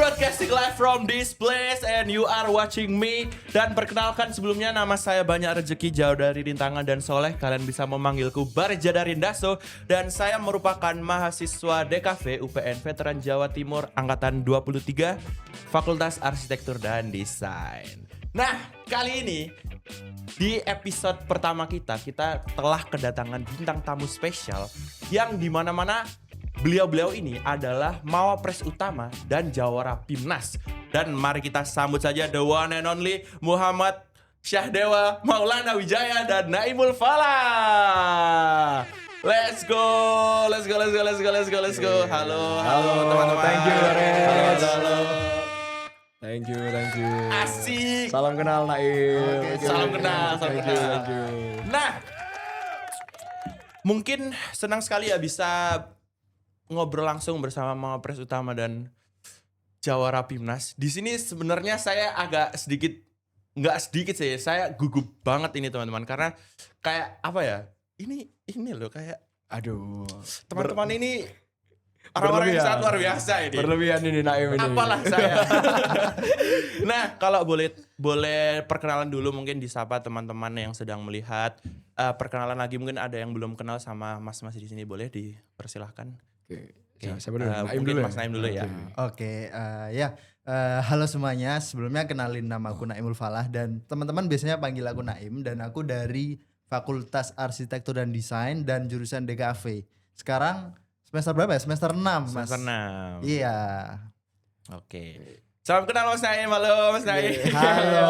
broadcasting live from this place and you are watching me. Dan perkenalkan sebelumnya, nama saya Banyak Rezeki, jauh dari rintangan dan soleh. Kalian bisa memanggilku Barja Darindaso. Dan saya merupakan mahasiswa DKV UPN Veteran Jawa Timur Angkatan 23, Fakultas Arsitektur dan Desain. Nah, kali ini di episode pertama kita telah kedatangan bintang tamu spesial yang dimana-mana beliau-beliau ini adalah Mawapres utama dan Jawara Pimnas. Dan mari kita sambut saja the one and only Muhammad Syahdewa Maulana Wijaya dan Naimul Falah. Let's go. Halo teman-teman. Thank you, Lorenz. Halo. Thank you. Asik. Salam kenal Naim. Salam kenal. Thank you. Nah, mungkin senang sekali ya bisa ngobrol langsung bersama Mawapres utama dan Jawara Pimnas. Di sini sebenarnya saya agak nggak sedikit sih, saya gugup banget ini teman-teman, karena kayak apa ya? Ini loh kayak, Aduh. teman-teman ini orang-orang yang sangat luar biasa ini. Berlebihan ini Naim ini. Apalah saya. Nah, kalau boleh perkenalan dulu, mungkin disapa teman-teman yang sedang melihat. Perkenalan lagi, mungkin ada yang belum kenal sama mas-mas di sini, boleh dipersilahkan. Oke. Siapa dulu? Naim Mungkin dulu ya? Mas Naim dulu ya. Halo semuanya. Sebelumnya kenalin, nama aku Naimul Falah dan teman-teman biasanya panggil aku Naim, dan aku dari Fakultas Arsitektur dan Desain dan jurusan DKV. Sekarang semester berapa ya? Semester 6, Mas. Semester 6. Iya. Oke. Salam kenal Mas Naim. Halo Mas Naim. Halo.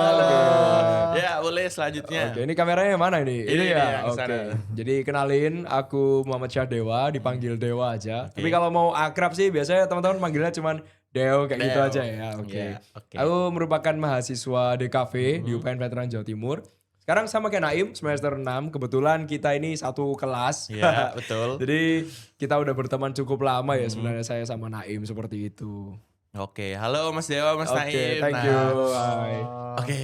Ya, boleh selanjutnya. Oke, ini kameranya yang mana ini? Ini ya. yang Oke. sana. Jadi kenalin, aku Muhammad Syahdewa, dipanggil Dewa aja. Tapi kalau mau akrab sih biasanya teman-teman manggilnya cuman Dew kayak gitu Dew. aja ya. Oke. Iya, oke. Aku merupakan mahasiswa DKV di UPN Veteran Jawa Timur. Sekarang sama kayak Naim, semester 6. Kebetulan kita ini satu kelas. Iya, betul. Jadi kita udah berteman cukup lama ya sebenarnya, saya sama Naim seperti itu. Oke, halo Mas Dewa, Mas Oke, Naim. thank you. Hai. Oke,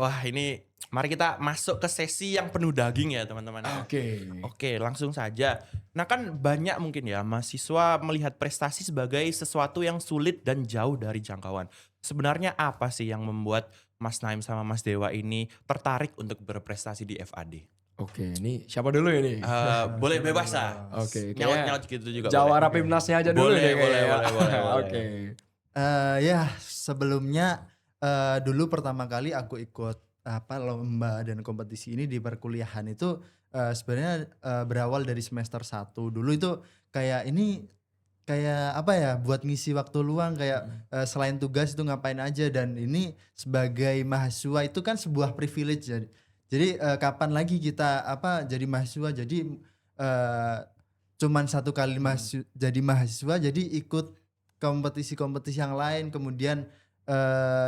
wah ini mari kita masuk ke sesi yang penuh daging ya teman-teman. Oke, langsung saja. Nah, kan banyak mungkin ya mahasiswa melihat prestasi sebagai sesuatu yang sulit dan jauh dari jangkauan. Sebenarnya apa sih yang membuat Mas Naim sama Mas Dewa ini tertarik untuk berprestasi di FAD? Oke, ini siapa dulu ini? Boleh bebas lah. Oke, Nyaut-nyaut gitu juga. Jawara boleh. Pimnasnya aja dulu Boleh, deh boleh, kayaknya. boleh. Oke. Sebelumnya dulu pertama kali aku ikut lomba dan kompetisi ini di perkuliahan itu sebenarnya berawal dari semester 1. Dulu itu kayak buat ngisi waktu luang, kayak selain tugas itu ngapain aja, dan ini sebagai mahasiswa itu kan sebuah privilege. Jadi kapan lagi kita jadi mahasiswa, jadi cuman satu kali jadi mahasiswa, jadi ikut kompetisi-kompetisi yang lain. Kemudian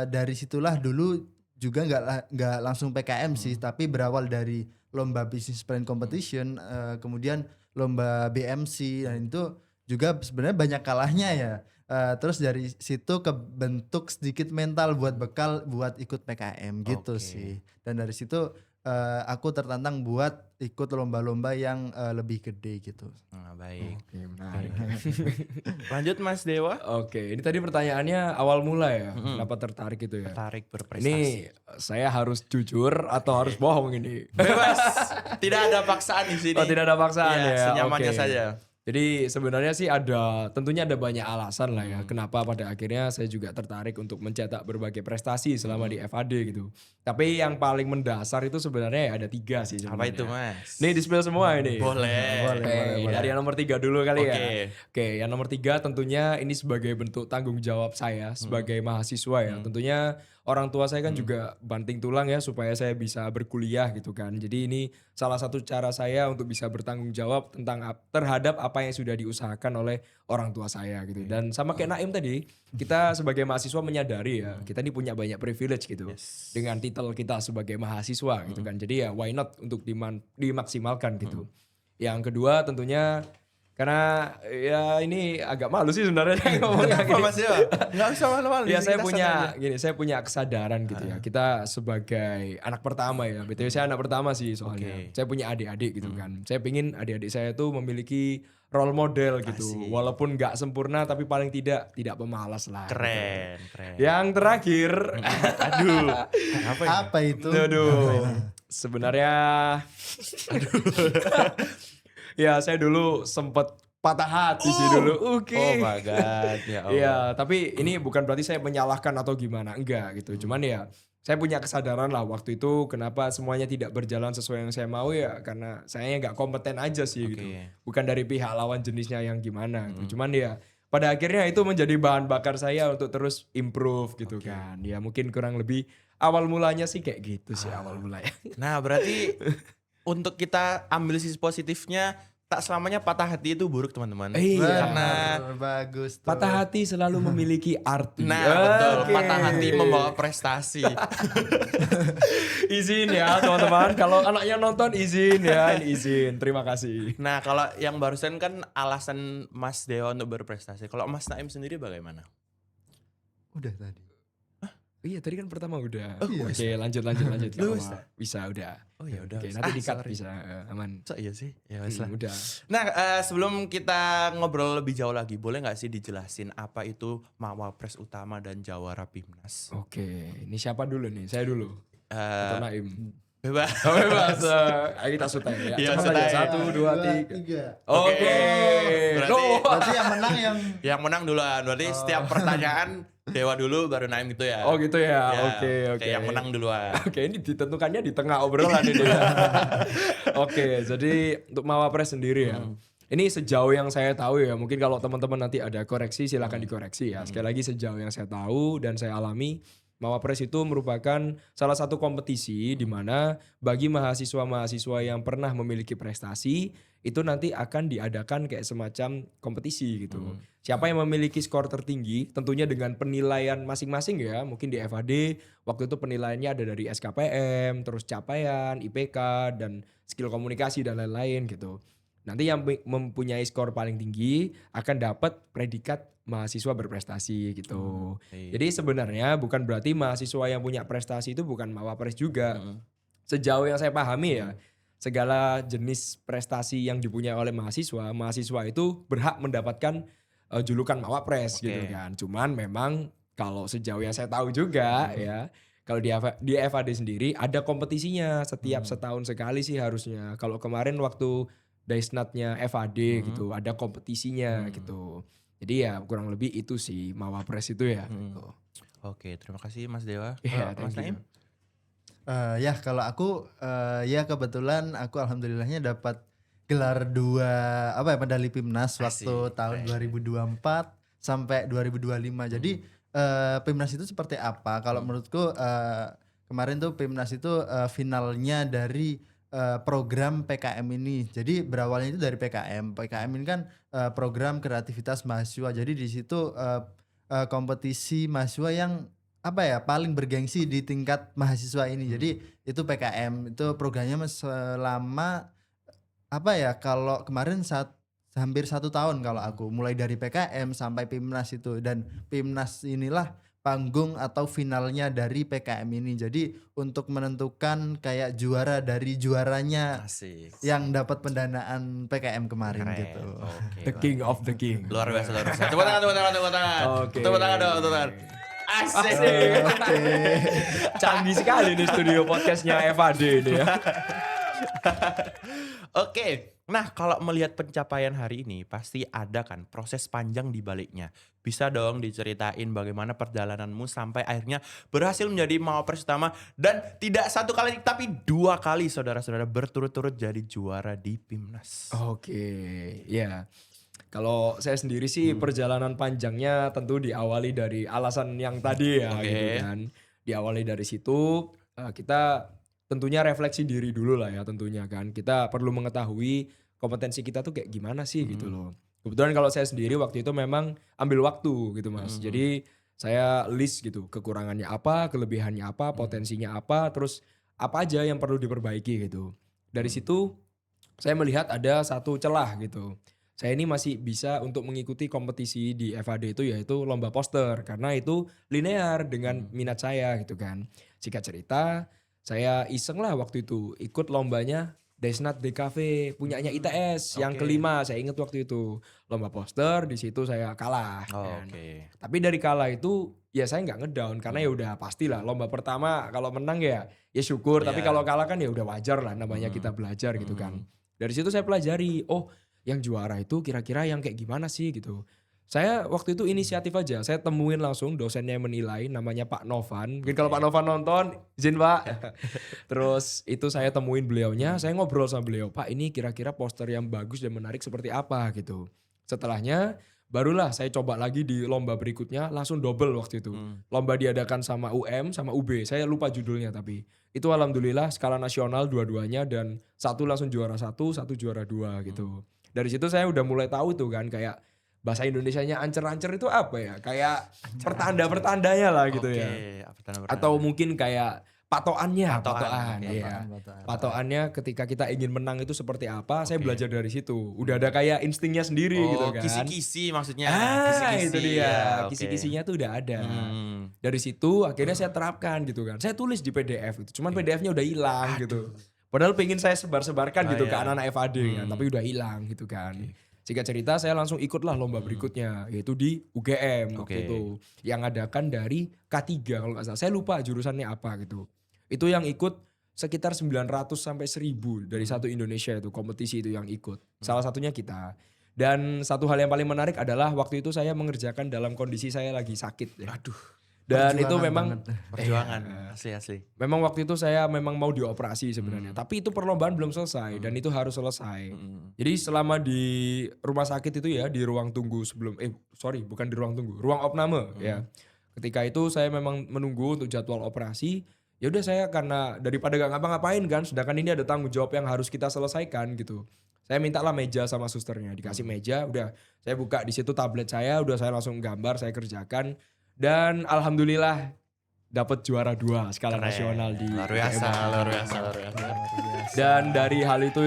dari situlah dulu juga nggak langsung PKM sih, tapi berawal dari lomba business plan competition, kemudian lomba BMC, dan itu juga sebenarnya banyak kalahnya ya. Terus dari situ kebentuk sedikit mental buat bekal buat ikut PKM gitu Oke. sih. Dan dari situ aku tertantang buat ikut lomba-lomba yang lebih gede gitu. Nah, baik. Oke, menarik. Lanjut Mas Dewa. Oke, ini tadi pertanyaannya awal mula ya. Kenapa tertarik itu ya? Tertarik berprestasi. Ini saya harus jujur atau harus bohong ini? Bebas. Tidak ada paksaan di sini. Oh, tidak ada paksaan Iya, ya. senyamannya Oke. saja. Jadi sebenarnya sih tentunya ada banyak alasan lah ya. Kenapa pada akhirnya saya juga tertarik untuk mencetak berbagai prestasi selama di FAD gitu. Tapi yang paling mendasar itu sebenarnya ada 3 sih sebenarnya. Apa itu Mas? Nih di spill semua ini. Boleh. Oke, dari yang nomor 3 dulu kali ya. Oke. Oke, yang nomor 3 tentunya ini sebagai bentuk tanggung jawab saya sebagai mahasiswa ya. Tentunya orang tua saya kan juga banting tulang ya supaya saya bisa berkuliah gitu kan. Jadi ini salah satu cara saya untuk bisa bertanggung jawab terhadap apa yang sudah diusahakan oleh orang tua saya gitu. Dan sama kayak Naim tadi, kita sebagai mahasiswa menyadari ya, kita ini punya banyak privilege gitu. Dengan titel kita sebagai mahasiswa gitu kan. Jadi ya why not untuk dimaksimalkan gitu. Yang kedua tentunya Karena ya ini agak malu sih sebenarnya ngomongnya Kenapa gini. Mas Dewa? Nggak usah malu-malu. Ya saya kita punya santai aja. gini, saya punya kesadaran gitu ya. Kita sebagai anak pertama ya. BTW saya anak pertama sih soalnya. Oke. Saya punya adik-adik gitu kan. Saya pingin adik-adik saya tuh memiliki role model gitu. Asik. Walaupun nggak sempurna tapi paling tidak pemalas lah. gitu. Keren. Yang terakhir, Aduh. Apa ini? Apa itu? aduh, sebenarnya, ya saya dulu sempet patah hati sih dulu. Oke. Oh my god. Ya Allah. Iya, tapi ini bukan berarti saya menyalahkan atau gimana, enggak gitu. Cuman ya saya punya kesadaran lah waktu itu kenapa semuanya tidak berjalan sesuai yang saya mau ya karena saya nggak kompeten aja sih gitu. Oke. Bukan dari pihak lawan jenisnya yang gimana gitu. Cuman ya pada akhirnya itu menjadi bahan bakar saya untuk terus improve gitu kan. Ya mungkin kurang lebih awal mulanya sih kayak gitu sih awal mulanya. Nah, berarti untuk kita ambil sisi positifnya, tak selamanya patah hati itu buruk, teman-teman. Iya. Karena Bagus tuh. Patah hati selalu memiliki arti. nah, betul, Oke. patah hati membawa prestasi. Izin ya teman-teman, kalau anaknya nonton izin ya, ini izin. Terima kasih. Nah, kalau yang barusan kan alasan Mas Dewa untuk berprestasi. Kalau Mas Naim sendiri bagaimana? Udah tadi. Iya tadi kan pertama udah. iya. Oke lanjut. Lu Nggak bisa? apa-apa. Bisa udah. Oh ya udah. Oke nanti di cut sorry. bisa aman. So, iya sih. Ya wes lah. Udah. Nah, sebelum kita ngobrol lebih jauh lagi, boleh nggak sih dijelasin apa itu Mawapres Utama dan Jawara Pimnas? Oke, ini siapa dulu nih? Saya dulu. Eh, Atau Naim. bebas. Oh, bebas. Ayo kita sutai ya. Iya, Cepat sutai. aja. 1, 2, 3. Oke. Berarti- Loh. Berarti yang menang yang Yang menang duluan. Berarti setiap pertanyaan Dewa dulu baru Naim gitu ya. Oh gitu ya. Ya, Oke. Yang menang duluan. Oke, ini ditentukannya di tengah obrolan ini. Oke, jadi untuk Mawapres sendiri ya. Ini sejauh yang saya tahu ya, mungkin kalau teman-teman nanti ada koreksi silahkan dikoreksi ya. Sekali lagi sejauh yang saya tahu dan saya alami, Mawapres itu merupakan salah satu kompetisi di mana bagi mahasiswa-mahasiswa yang pernah memiliki prestasi itu nanti akan diadakan kayak semacam kompetisi gitu. Siapa yang memiliki skor tertinggi tentunya dengan penilaian masing-masing ya. Mungkin di FAD waktu itu penilaiannya ada dari SKPM, terus capaian, IPK dan skill komunikasi dan lain-lain gitu. Nanti yang mempunyai skor paling tinggi akan dapat predikat mahasiswa berprestasi gitu. Iya. Jadi sebenarnya bukan berarti mahasiswa yang punya prestasi itu bukan Mawapres juga. Sejauh yang saya pahami ya, segala jenis prestasi yang dipunyai oleh mahasiswa itu berhak mendapatkan julukan Mawapres Oke. gitu kan. Cuman memang kalau sejauh yang saya tahu juga ya, kalau di FAD sendiri ada kompetisinya setiap setahun sekali sih harusnya. Kalau kemarin waktu Daisnatnya FAD gitu, ada kompetisinya gitu. Jadi ya kurang lebih itu sih Mawapres itu ya. Gitu. Oke, terima kasih Mas Dewa. Iya, Kalau Mas thank you. Naim? Ya kalau aku ya kebetulan aku alhamdulillahnya dapat gelar 2 medali Pimnas waktu Asik, tahun keren. 2024 sampai 2025. Jadi Pimnas itu seperti apa? Kalau menurutku kemarin tuh Pimnas itu finalnya dari program PKM ini. Jadi berawalnya itu dari PKM. PKM ini kan program kreativitas mahasiswa. Jadi di situ kompetisi mahasiswa yang paling bergengsi di tingkat mahasiswa ini. Jadi itu PKM itu programnya selama kalau kemarin hampir 1 tahun kalau aku mulai dari PKM sampai Pimnas itu, dan Pimnas inilah panggung atau finalnya dari PKM ini. Jadi untuk menentukan kayak juara dari juaranya Asik. yang dapat pendanaan PKM kemarin Keren. gitu. Oke. The King of the King. Luar biasa, luar biasa. Tepuk tangan, tepuk tangan, tepuk tangan. Oke. Tepuk tangan dong, tepuk tangan. Asik. Canggih sekali nih studio podcastnya FAD ini ya. Oke, nah kalau melihat pencapaian hari ini pasti ada kan proses panjang di baliknya. Bisa dong diceritain bagaimana perjalananmu sampai akhirnya berhasil menjadi Mawapres Utama dan tidak 1 kali tapi 2 kali saudara-saudara berturut-turut jadi juara di Pimnas. Oke, ya. Kalau saya sendiri sih perjalanan panjangnya tentu diawali dari alasan yang tadi ya Oke. gitu kan. Diawali dari situ kita tentunya refleksi diri dulu lah ya tentunya kan. Kita perlu mengetahui kompetensi kita tuh kayak gimana sih gitu loh. Kebetulan kalau saya sendiri waktu itu memang ambil waktu gitu Mas. Jadi saya list gitu kekurangannya apa, kelebihannya apa, potensinya apa, terus apa aja yang perlu diperbaiki gitu. Dari situ saya melihat ada satu celah gitu. saya ini masih bisa untuk mengikuti kompetisi di FAD itu yaitu lomba poster karena itu linear dengan minat saya gitu kan. Singkat cerita, saya iseng lah waktu itu ikut lombanya Desnat DKV punyanya ITS yang Oke. kelima, saya ingat waktu itu lomba poster, di situ saya kalah. Oh, kan. oke. Tapi dari kalah itu ya saya nggak ngedown karena ya udah pastilah lomba pertama kalau menang ya syukur, tapi Iya. kalau kalah kan ya udah wajar lah namanya kita belajar gitu kan. Dari situ saya pelajari, oh yang juara itu kira-kira yang kayak gimana sih gitu. Saya waktu itu inisiatif aja, saya temuin langsung dosennya yang menilai namanya Pak Novan. Mungkin kalau Pak Novan nonton, izin Pak. Terus itu saya temuin beliaunya, saya ngobrol sama beliau, Pak ini kira-kira poster yang bagus dan menarik seperti apa gitu. Setelahnya barulah saya coba lagi di lomba berikutnya langsung double waktu itu. Lomba diadakan sama UM sama UB, saya lupa judulnya tapi. Itu alhamdulillah skala nasional dua-duanya dan satu langsung juara satu juara dua gitu. Dari situ saya udah mulai tahu tuh kan kayak bahasa Indonesianya ancer-ancer itu apa ya? Kayak pertanda-pertandanya lah gitu Oke, ya. pertanda-pertanda. Atau mungkin kayak patoannya, Patokan, oke, iya. patokan. Patoannya ketika kita ingin menang itu seperti apa, saya belajar dari situ. Udah ada kayak instingnya sendiri gitu Oh, kan. kisi-kisi maksudnya. Itu dia. Ya, oke. Kisi-kisinya tuh udah ada. Hmm. Dari situ akhirnya saya terapkan gitu kan. Saya tulis di PDF itu. Cuman PDF-nya udah hilang gitu. Padahal pengen saya sebar-sebarkan gitu ke iya. anak-anak FAD kan, tapi udah hilang gitu kan. Singkat cerita saya langsung ikutlah lomba berikutnya yaitu di UGM waktu Oke. itu. Yang adakan dari K3 kalau nggak salah. Saya lupa jurusannya apa gitu. Itu yang ikut sekitar 900 sampai 1000 dari satu Indonesia itu kompetisi itu yang ikut. Salah satunya kita. Dan satu hal yang paling menarik adalah waktu itu saya mengerjakan dalam kondisi saya lagi sakit ya. Aduh, Dan itu Perjuangan memang perjuangan asli. memang waktu itu saya memang mau dioperasi sebenarnya. Tapi itu perlombaan belum selesai dan itu harus selesai. Jadi selama di rumah sakit itu ya di ruang tunggu sebelum bukan di ruang tunggu, ruang opname ya. Ketika itu saya memang menunggu untuk jadwal operasi. Ya udah saya karena daripada gak ngapa-ngapain kan, sedangkan ini ada tanggung jawab yang harus kita selesaikan gitu. Saya mintalah meja sama susternya, dikasih meja, udah saya buka di situ tablet saya, udah saya langsung gambar, saya kerjakan dan alhamdulillah dapat juara 2 skala nasional di luar biasa, UGM. luar biasa. Dan dari hal itu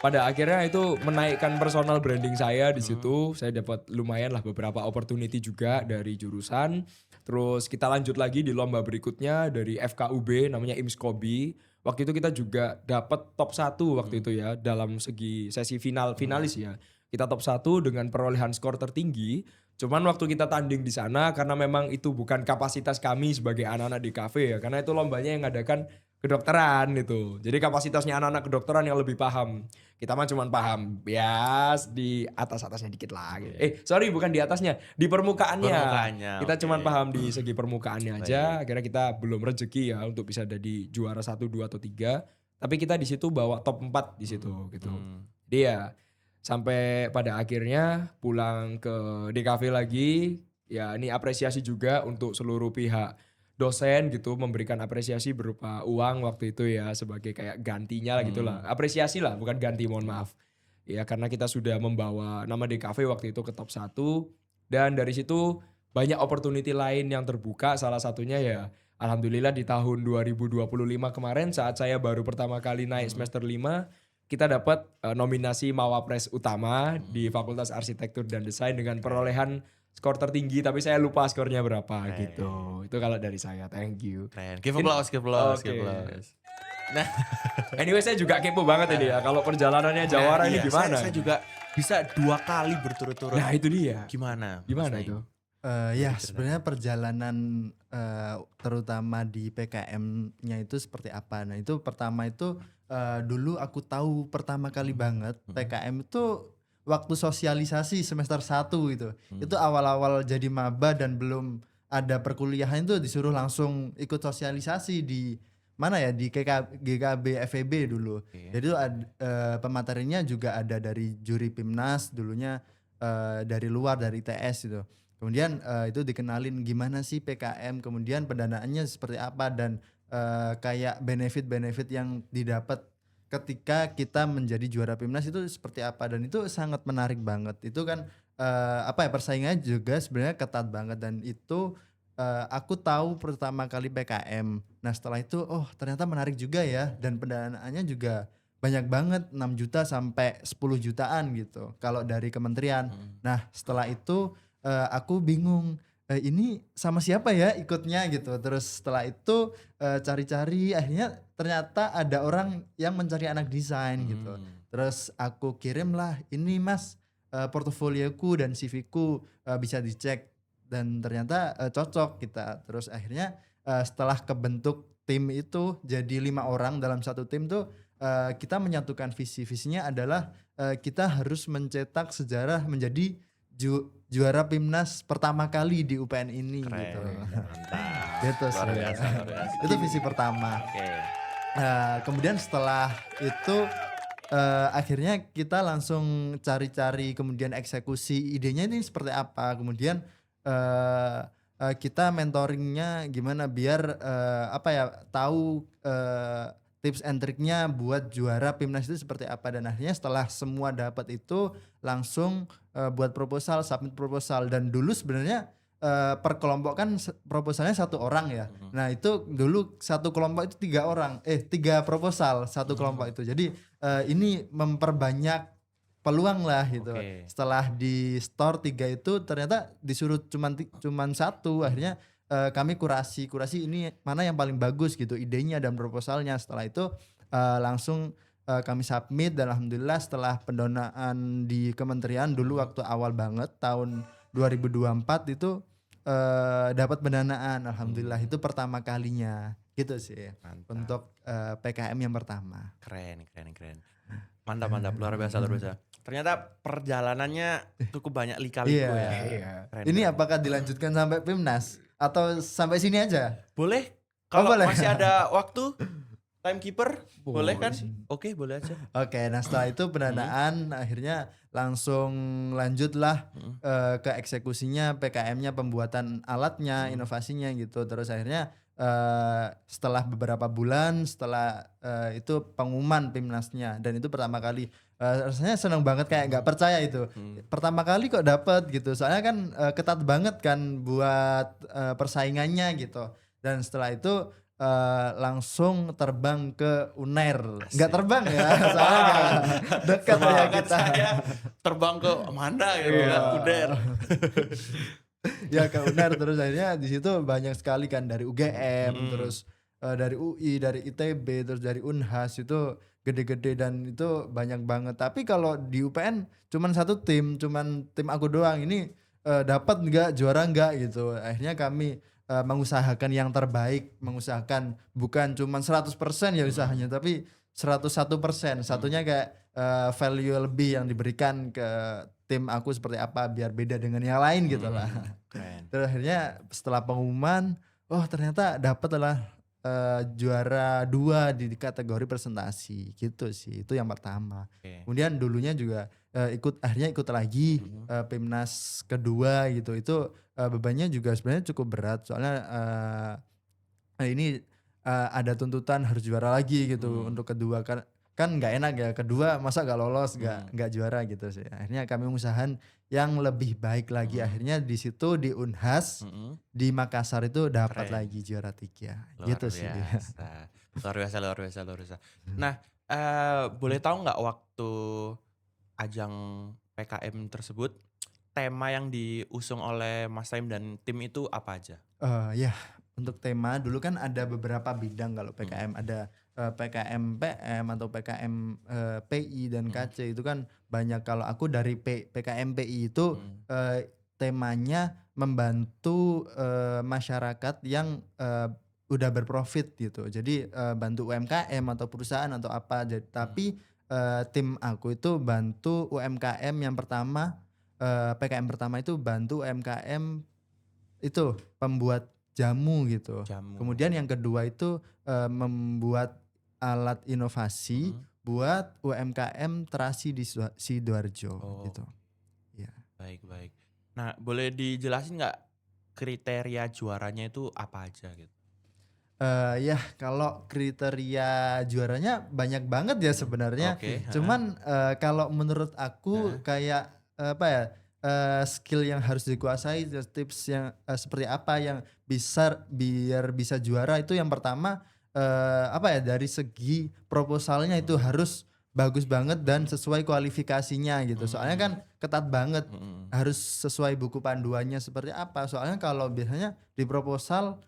pada akhirnya itu menaikkan personal branding saya di situ. Saya dapat lumayan lah beberapa opportunity juga dari jurusan. Terus kita lanjut lagi di lomba berikutnya dari FKUB namanya IMSKOBI. Waktu itu kita juga dapat top 1 waktu itu ya dalam segi sesi finalis ya. Kita top 1 dengan perolehan skor tertinggi. Cuman waktu kita tanding di sana karena memang itu bukan kapasitas kami sebagai anak-anak di kafe ya. Karena itu lombanya yang ngadakan kedokteran itu. Jadi kapasitasnya anak-anak kedokteran yang lebih paham. Kita mah cuman paham ya di atas-atasnya dikit lah. Gitu. Sorry bukan di atasnya, di permukaannya. Permukaannya, Kita oke. cuman paham di segi permukaannya aja. Akhirnya kita belum rezeki ya untuk bisa jadi juara 1, 2 atau 3. Tapi kita di situ bawa top 4 di situ gitu. Jadi ya sampai pada akhirnya pulang ke DKV lagi. Ya ini apresiasi juga untuk seluruh pihak dosen gitu memberikan apresiasi berupa uang waktu itu ya sebagai kayak gantinya lah gitulah. Apresiasi lah bukan ganti mohon maaf. Ya karena kita sudah membawa nama DKV waktu itu ke top 1 dan dari situ banyak opportunity lain yang terbuka salah satunya ya alhamdulillah di tahun 2025 kemarin saat saya baru pertama kali naik semester 5 kita dapat nominasi Mawapres utama di Fakultas Arsitektur dan Desain dengan perolehan skor tertinggi tapi saya lupa skornya berapa gitu. Itu kalau dari saya. Thank you. Keren. Give applause, give applause, Oke. give applause. Nah, Anyway saya juga kepo banget ini ya kalau perjalanannya Jawara ini iya, gimana? Saya juga bisa 2 kali berturut-turut. Nah itu dia. Gimana? Gimana Mas Naim? itu? Ya sebenarnya perjalanan terutama di PKM-nya itu seperti apa. Nah itu pertama itu dulu aku tahu pertama kali banget PKM itu waktu sosialisasi semester 1 itu. Itu awal-awal jadi maba dan belum ada perkuliahan itu disuruh langsung ikut sosialisasi di mana ya di GKB FEB dulu. Jadi itu pematerinya juga ada dari juri PIMNAS dulunya dari luar dari ITS itu. Kemudian itu dikenalin gimana sih PKM, kemudian pendanaannya seperti apa dan kayak benefit-benefit yang didapat ketika kita menjadi juara PIMNAS itu seperti apa dan itu sangat menarik banget. Itu kan persaingannya juga sebenarnya ketat banget dan itu aku tahu pertama kali PKM. Nah setelah itu ternyata menarik juga ya dan pendanaannya juga banyak banget 6 juta sampai 10 jutaan gitu kalau dari kementerian. Nah, setelah itu aku bingung ini sama siapa ya ikutnya gitu. Terus setelah itu cari-cari akhirnya ternyata ada orang yang mencari anak desain gitu. Terus aku kirimlah ini Mas portofolioku dan CV-ku bisa dicek dan ternyata cocok kita. Terus akhirnya setelah kebentuk tim itu jadi 5 orang dalam satu tim tuh kita menyatukan visinya adalah kita harus mencetak sejarah menjadi juara PIMNAS pertama kali di UPN ini Keren. gitu. Mantap. Gitu Luar sih. biasa, luar biasa. Itu visi pertama. Oke. Kemudian setelah itu akhirnya kita langsung cari-cari kemudian eksekusi idenya ini seperti apa. Kemudian kita mentoringnya gimana biar tahu tips and triknya buat juara PIMNAS itu seperti apa. Dan akhirnya setelah semua dapat itu langsung buat proposal, submit proposal. Dan dulu sebenarnya per kelompok kan proposalnya 1 orang ya. Nah itu dulu satu kelompok itu 3 orang, 3 proposal satu kelompok itu. Jadi ini memperbanyak peluang lah gitu. Oke. Setelah di store 3 itu ternyata disuruh cuman 1. Akhirnya kami kurasi ini mana yang paling bagus gitu idenya dan proposalnya. Setelah itu langsung kami submit dan alhamdulillah setelah pendanaan di kementerian dulu waktu awal banget tahun 2024 itu dapat pendanaan, alhamdulillah itu pertama kalinya gitu sih. Mantap. Untuk PKM yang pertama. Keren. Mantap, luar biasa. Ternyata perjalanannya cukup banyak lika-liku ya. Iya. Keren. Ini apakah dilanjutkan sampai PIMNAS atau sampai sini aja? Boleh? Kalau boleh. masih ada waktu, timekeeper, boleh kan? sih. Oke, boleh aja. Oke, nah setelah itu pendanaan akhirnya langsung lanjutlah ke eksekusinya, PKM-nya, pembuatan alatnya, inovasinya gitu. Terus akhirnya setelah beberapa bulan setelah itu pengumuman PIMNAS-nya dan itu pertama kali rasanya seneng banget kayak nggak percaya itu pertama kali kok dapet gitu. Soalnya kan ketat banget kan buat persaingannya gitu. Dan setelah itu langsung terbang ke UNER. Nggak terbang ya, soalnya nggak dekat ya Semangat kita. saya terbang ke mana gitu ya, Uder. Ya ke UNER terus akhirnya di situ banyak sekali kan dari UGM, terus dari UI, dari ITB, terus dari Unhas itu gede-gede dan itu banyak banget. Tapi kalau di UPN cuman satu tim aku doang. Ini dapat nggak, juara nggak gitu. Akhirnya kami mengusahakan yang terbaik, mengusahakan bukan cuma 100% ya usahanya, tapi 101%. Satunya kayak value lebih yang diberikan ke tim aku seperti apa biar beda dengan yang lain gitu lah. Keren. Terus akhirnya setelah pengumuman, oh ternyata dapat adalah juara 2 di kategori presentasi gitu sih. Itu yang pertama. Oke. Kemudian dulunya juga akhirnya ikut lagi PIMNAS kedua gitu. Itu bebannya juga sebenarnya cukup berat soalnya ini ada tuntutan harus juara lagi gitu untuk kedua kan nggak enak ya kedua masa gak lolos nggak juara gitu sih. Akhirnya kami mengusahakan yang lebih baik lagi. Akhirnya di situ di Unhas di Makassar itu dapat Keren. lagi juara 3 Luar gitu sih. biasa. Luar biasa. Nah, boleh tahu nggak waktu ajang PKM tersebut tema yang diusung oleh Mas Saim dan tim itu apa aja? Ya untuk tema dulu kan ada beberapa bidang kalau PKM ada PKM PM atau PKM PI dan KC itu kan banyak. Kalau aku dari PKM PI itu temanya membantu masyarakat yang udah berprofit gitu. Jadi bantu UMKM atau perusahaan atau apa. Tapi tim aku itu bantu UMKM yang pertama PKM pertama itu bantu UMKM itu pembuat jamu gitu. Jamu. Kemudian yang kedua itu membuat alat inovasi buat UMKM terasi di Sidoarjo gitu. Ya. Baik. Nah, boleh dijelasin nggak kriteria juaranya itu apa aja gitu? Ya kalau kriteria juaranya banyak banget ya sebenarnya. Oke, Cuman kalau menurut aku kayak apa ya skill yang harus dikuasai, tips yang seperti apa yang biar bisa juara itu yang pertama apa ya dari segi proposalnya itu harus bagus banget dan sesuai kualifikasinya gitu. Soalnya kan ketat banget, harus sesuai buku panduannya seperti apa. Soalnya kalau biasanya di proposal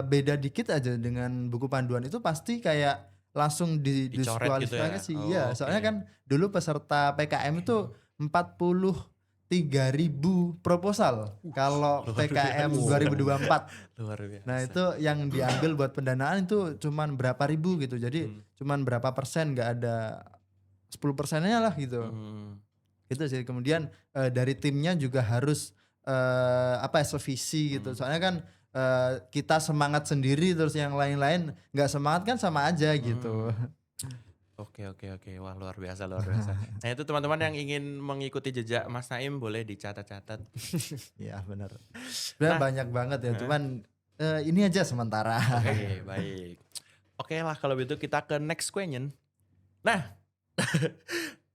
beda dikit aja dengan buku panduan itu pasti kayak langsung Dicoret gitu ya? diskualifikasi. Oh, Iya, oke. soalnya kan dulu peserta PKM itu 43.000 proposal kalau PKM 2024. Luar biasa. Nah itu yang diambil buat pendanaan itu cuman berapa ribu gitu. Jadi cuman berapa persen, nggak ada 10%-nya lah gitu. Hmm. Gitu sih. Kemudian dari timnya juga harus sevisi gitu. Soalnya kan kita semangat sendiri terus yang lain-lain nggak semangat kan sama aja gitu. Oke. Wah, luar biasa. Nah, itu teman-teman yang ingin mengikuti jejak Mas Naim boleh dicatat-catat. Iya benar. Sebenarnya Nah. banyak banget ya. Cuman ini aja sementara. Oke, baik. Oke lah kalau begitu kita ke next question. Nah,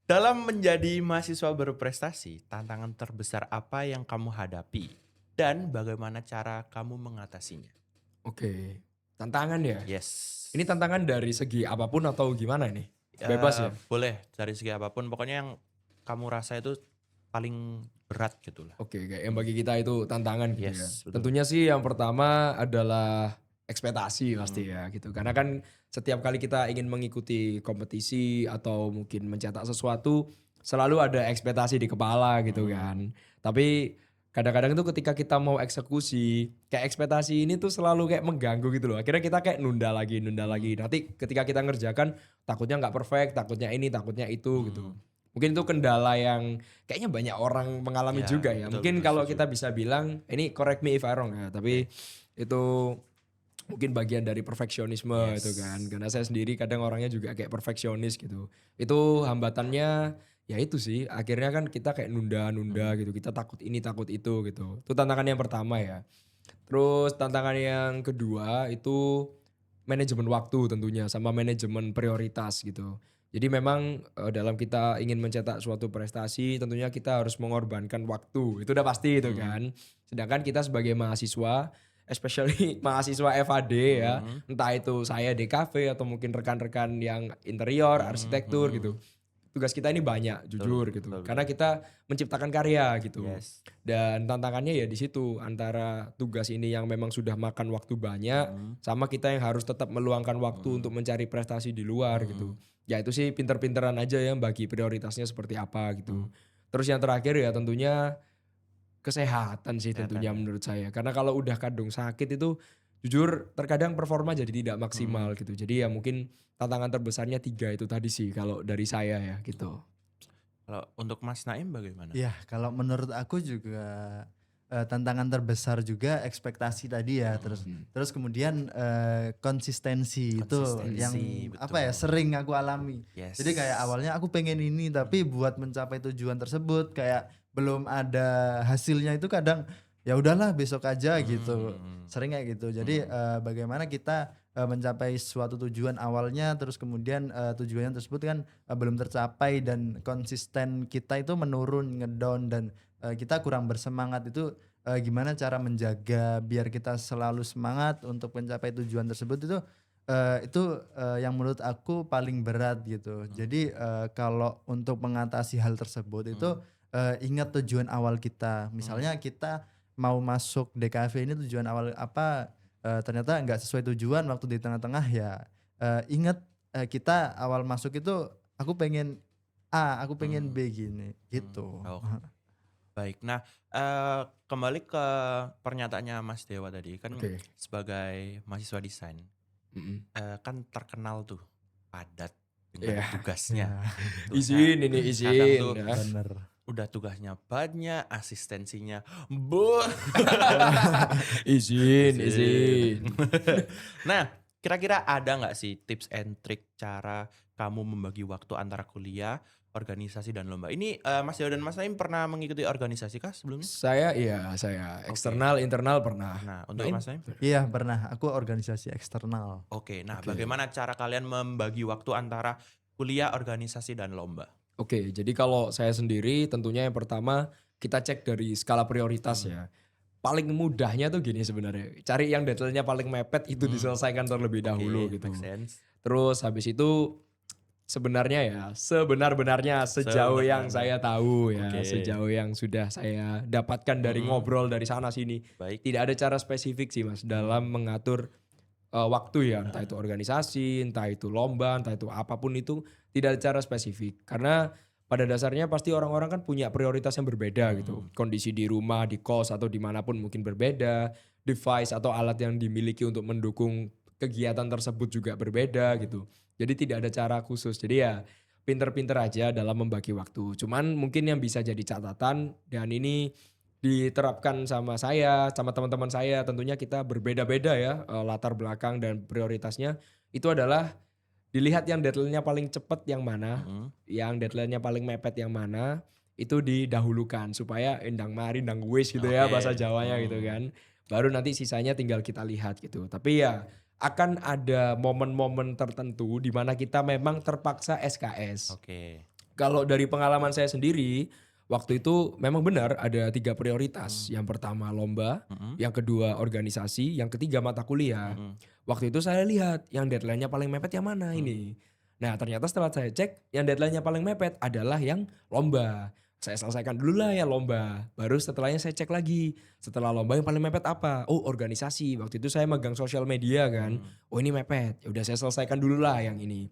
dalam menjadi mahasiswa berprestasi, tantangan terbesar apa yang kamu hadapi dan bagaimana cara kamu mengatasinya? Oke. Tantangan ya? Yes. Ini tantangan dari segi apapun atau gimana nih? Bebas ya? Boleh dari segi apapun, pokoknya yang kamu rasa itu paling berat gitu lah. Oke, kayak yang bagi kita itu tantangan gitu ya. Yes, betul. Tentunya sih yang pertama adalah ekspektasi pasti ya gitu. Karena kan setiap kali kita ingin mengikuti kompetisi atau mungkin mencetak sesuatu selalu ada ekspektasi di kepala gitu kan. Tapi kadang-kadang itu ketika kita mau eksekusi kayak ekspektasi ini tuh selalu kayak mengganggu gitu loh. Akhirnya kita kayak nunda lagi. Nanti ketika kita ngerjakan takutnya nggak perfect, takutnya ini, takutnya itu gitu. Mungkin itu kendala yang kayaknya banyak orang mengalami Ya, juga ya. betul, Mungkin betul, kalau setuju. kita bisa bilang, ini correct me if I wrong ya, tapi itu mungkin bagian dari perfeksionisme Yes. itu kan. Karena saya sendiri kadang orangnya juga kayak perfeksionis gitu. Itu hambatannya ya itu sih, akhirnya kan kita kayak nunda-nunda gitu. Kita takut ini, takut itu gitu. Itu tantangan yang pertama ya. Terus tantangan yang kedua itu manajemen waktu tentunya sama manajemen prioritas gitu. Jadi memang dalam kita ingin mencetak suatu prestasi tentunya kita harus mengorbankan waktu. Itu udah pasti itu kan. Sedangkan kita sebagai mahasiswa, especially mahasiswa FAD ya, entah itu saya DKV atau mungkin rekan-rekan yang interior, arsitektur gitu. Tugas kita ini banyak jujur gitu. betul. Karena kita menciptakan karya gitu. Yes. Dan tantangannya ya di situ antara tugas ini yang memang sudah makan waktu banyak sama kita yang harus tetap meluangkan waktu untuk mencari prestasi di luar gitu. Ya itu sih pinter-pinteran aja ya bagi prioritasnya seperti apa gitu. Terus yang terakhir ya tentunya kesehatan sih tentunya menurut saya. Karena kalau udah kadung sakit itu jujur terkadang performa jadi tidak maksimal gitu. Jadi ya mungkin tantangan terbesarnya 3 itu tadi sih kalau dari saya ya gitu. Kalau untuk Mas Naim bagaimana? Ya, kalau menurut aku juga tantangan terbesar juga ekspektasi tadi ya, terus kemudian konsistensi itu yang betul. sering aku alami. Yes. Jadi kayak awalnya aku pengen ini tapi buat mencapai tujuan tersebut kayak belum ada hasilnya itu kadang ya udahlah besok aja gitu. Sering kayak gitu. Jadi bagaimana kita mencapai suatu tujuan awalnya terus kemudian tujuannya tersebut kan belum tercapai dan konsisten kita itu menurun, ngedown dan kita kurang bersemangat itu gimana cara menjaga biar kita selalu semangat untuk mencapai tujuan tersebut itu yang menurut aku paling berat gitu. Jadi kalau untuk mengatasi hal tersebut itu ingat tujuan awal kita. Misalnya kita mau masuk DKV ini tujuan awal apa, ternyata nggak sesuai tujuan waktu di tengah-tengah ya ingat kita awal masuk itu aku pengen A, aku pengen B gini gitu. Oh. Baik, nah kembali ke pernyataannya Mas Dewa tadi kan Oke. sebagai mahasiswa desain kan terkenal tuh padat Iya. dengan tugasnya. Tuh, Izin nah, ini kadang izin tuh ya. Bener. udah tugasnya banyak, asistensinya izin. Nah, kira-kira ada nggak sih tips and trick cara kamu membagi waktu antara kuliah, organisasi dan lomba? Ini Mas Dewa dan Mas Naim pernah mengikuti organisasi kah sebelumnya? Saya eksternal internal pernah. Nah, untuk Naim? Mas Naim? Iya pernah, aku organisasi eksternal. Oke, nah bagaimana cara kalian membagi waktu antara kuliah, organisasi dan lomba? Oke, jadi kalau saya sendiri tentunya yang pertama kita cek dari skala prioritas ya. Paling mudahnya tuh gini sebenarnya. Cari yang detailnya paling mepet itu diselesaikan terlebih dahulu Oke, gitu. make sense. Terus habis itu sebenarnya ya, sebenar-benarnya sejauh yang saya tahu ya, Oke. sejauh yang sudah saya dapatkan dari ngobrol dari sana sini. Baik. Tidak ada cara spesifik sih Mas dalam mengatur waktu ya, entah itu organisasi, entah itu lomba, entah itu apapun itu, tidak ada cara spesifik. Karena pada dasarnya pasti orang-orang kan punya prioritas yang berbeda gitu. Kondisi di rumah, di kos atau dimanapun mungkin berbeda. Device atau alat yang dimiliki untuk mendukung kegiatan tersebut juga berbeda gitu. Jadi tidak ada cara khusus. Jadi ya pinter-pinter aja dalam membagi waktu. Cuman mungkin yang bisa jadi catatan dan ini diterapkan sama saya, sama teman-teman saya, tentunya kita berbeda-beda ya latar belakang dan prioritasnya. Itu adalah dilihat yang deadline-nya paling cepat yang mana, yang deadline-nya paling mepet yang mana, itu didahulukan supaya endang mari endang wis gitu ya Oke. bahasa Jawanya gitu kan. Baru nanti sisanya tinggal kita lihat gitu. Tapi ya akan ada momen-momen tertentu di mana kita memang terpaksa SKS. Oke. Kalau dari pengalaman saya sendiri, waktu itu memang benar ada 3 prioritas. Yang pertama lomba, yang kedua organisasi, yang ketiga mata kuliah. Waktu itu saya lihat yang deadline-nya paling mepet yang mana ini. Nah ternyata setelah saya cek, yang deadline-nya paling mepet adalah yang lomba. Saya selesaikan dulu lah ya lomba. Baru setelahnya saya cek lagi. Setelah lomba yang paling mepet apa? Oh organisasi. Waktu itu saya megang sosial media kan. Oh ini mepet. Ya udah saya selesaikan dulu lah yang ini.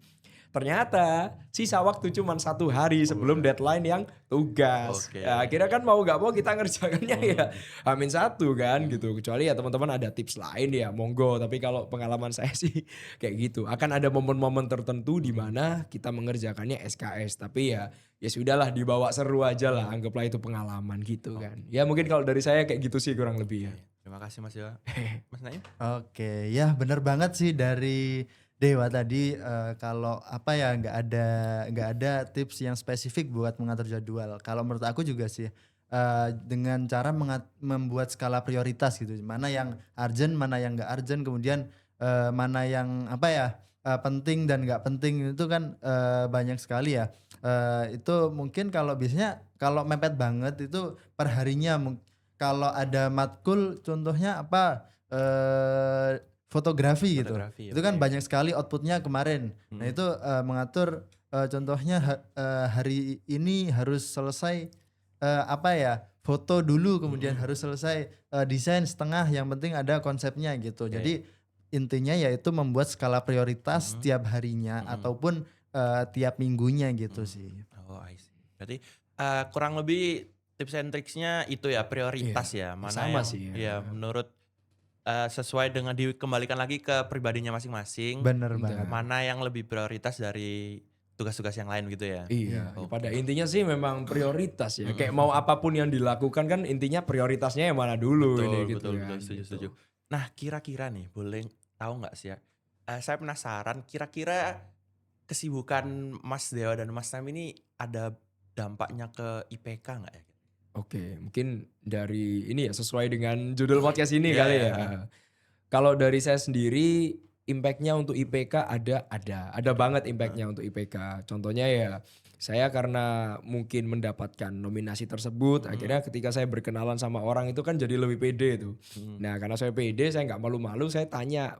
Ternyata sisa waktu cuma 1 hari sebelum deadline yang tugas. Oke. Ya, akhirnya kan mau gak mau kita ngerjakannya ya H-1 kan gitu. Kecuali ya teman-teman ada tips lain ya monggo. Tapi kalau pengalaman saya sih kayak gitu. Akan ada momen-momen tertentu di mana kita mengerjakannya SKS. Tapi ya sudahlah dibawa seru aja lah. Anggaplah itu pengalaman gitu kan. Ya mungkin kalau dari saya kayak gitu sih kurang lebih ya. Terima kasih Mas Dewa. Mas Naim? Oke, ya bener banget sih dari Dewa tadi kalau apa ya nggak ada tips yang spesifik buat mengatur jadwal. Kalau menurut aku juga sih dengan cara membuat skala prioritas gitu. Mana yang urgent, mana yang nggak urgent, kemudian mana yang apa ya penting dan nggak penting itu kan banyak sekali ya. Itu mungkin kalau biasanya kalau mepet banget itu perharinya kalau ada matkul contohnya apa fotografi gitu. Fotografi, Itu kan oke. banyak sekali outputnya kemarin. Nah itu mengatur contohnya hari ini harus selesai apa ya foto dulu kemudian harus selesai desain setengah yang penting ada konsepnya gitu. Jadi intinya yaitu membuat skala prioritas tiap harinya ataupun tiap minggunya gitu sih. Oh, I see. Berarti kurang lebih tips and tricksnya itu ya prioritas ya. Mana sama yang sih, ya menurut sesuai dengan dikembalikan lagi ke pribadinya masing-masing. Bener Bener. banget. Mana yang lebih prioritas dari tugas-tugas yang lain gitu ya. Iya, Oke. pada intinya sih memang prioritas ya. Kayak mau apapun yang dilakukan kan intinya prioritasnya yang mana dulu Betul, ini gitu betul, kan. betul, setuju, gitu. setuju. Nah, kira-kira nih, boleh tahu nggak sih ya? Saya penasaran, kira-kira kesibukan Mas Dewa dan Mas Naim ini ada dampaknya ke IPK nggak ya? Oke, mungkin dari ini ya sesuai dengan judul podcast ini Iya, kali iya. ya. Kalau dari saya sendiri impact-nya untuk IPK ada banget impact-nya untuk IPK. Contohnya ya saya karena mungkin mendapatkan nominasi tersebut, akhirnya ketika saya berkenalan sama orang itu kan jadi lebih pede tuh. Nah karena saya pede, saya nggak malu-malu, saya tanya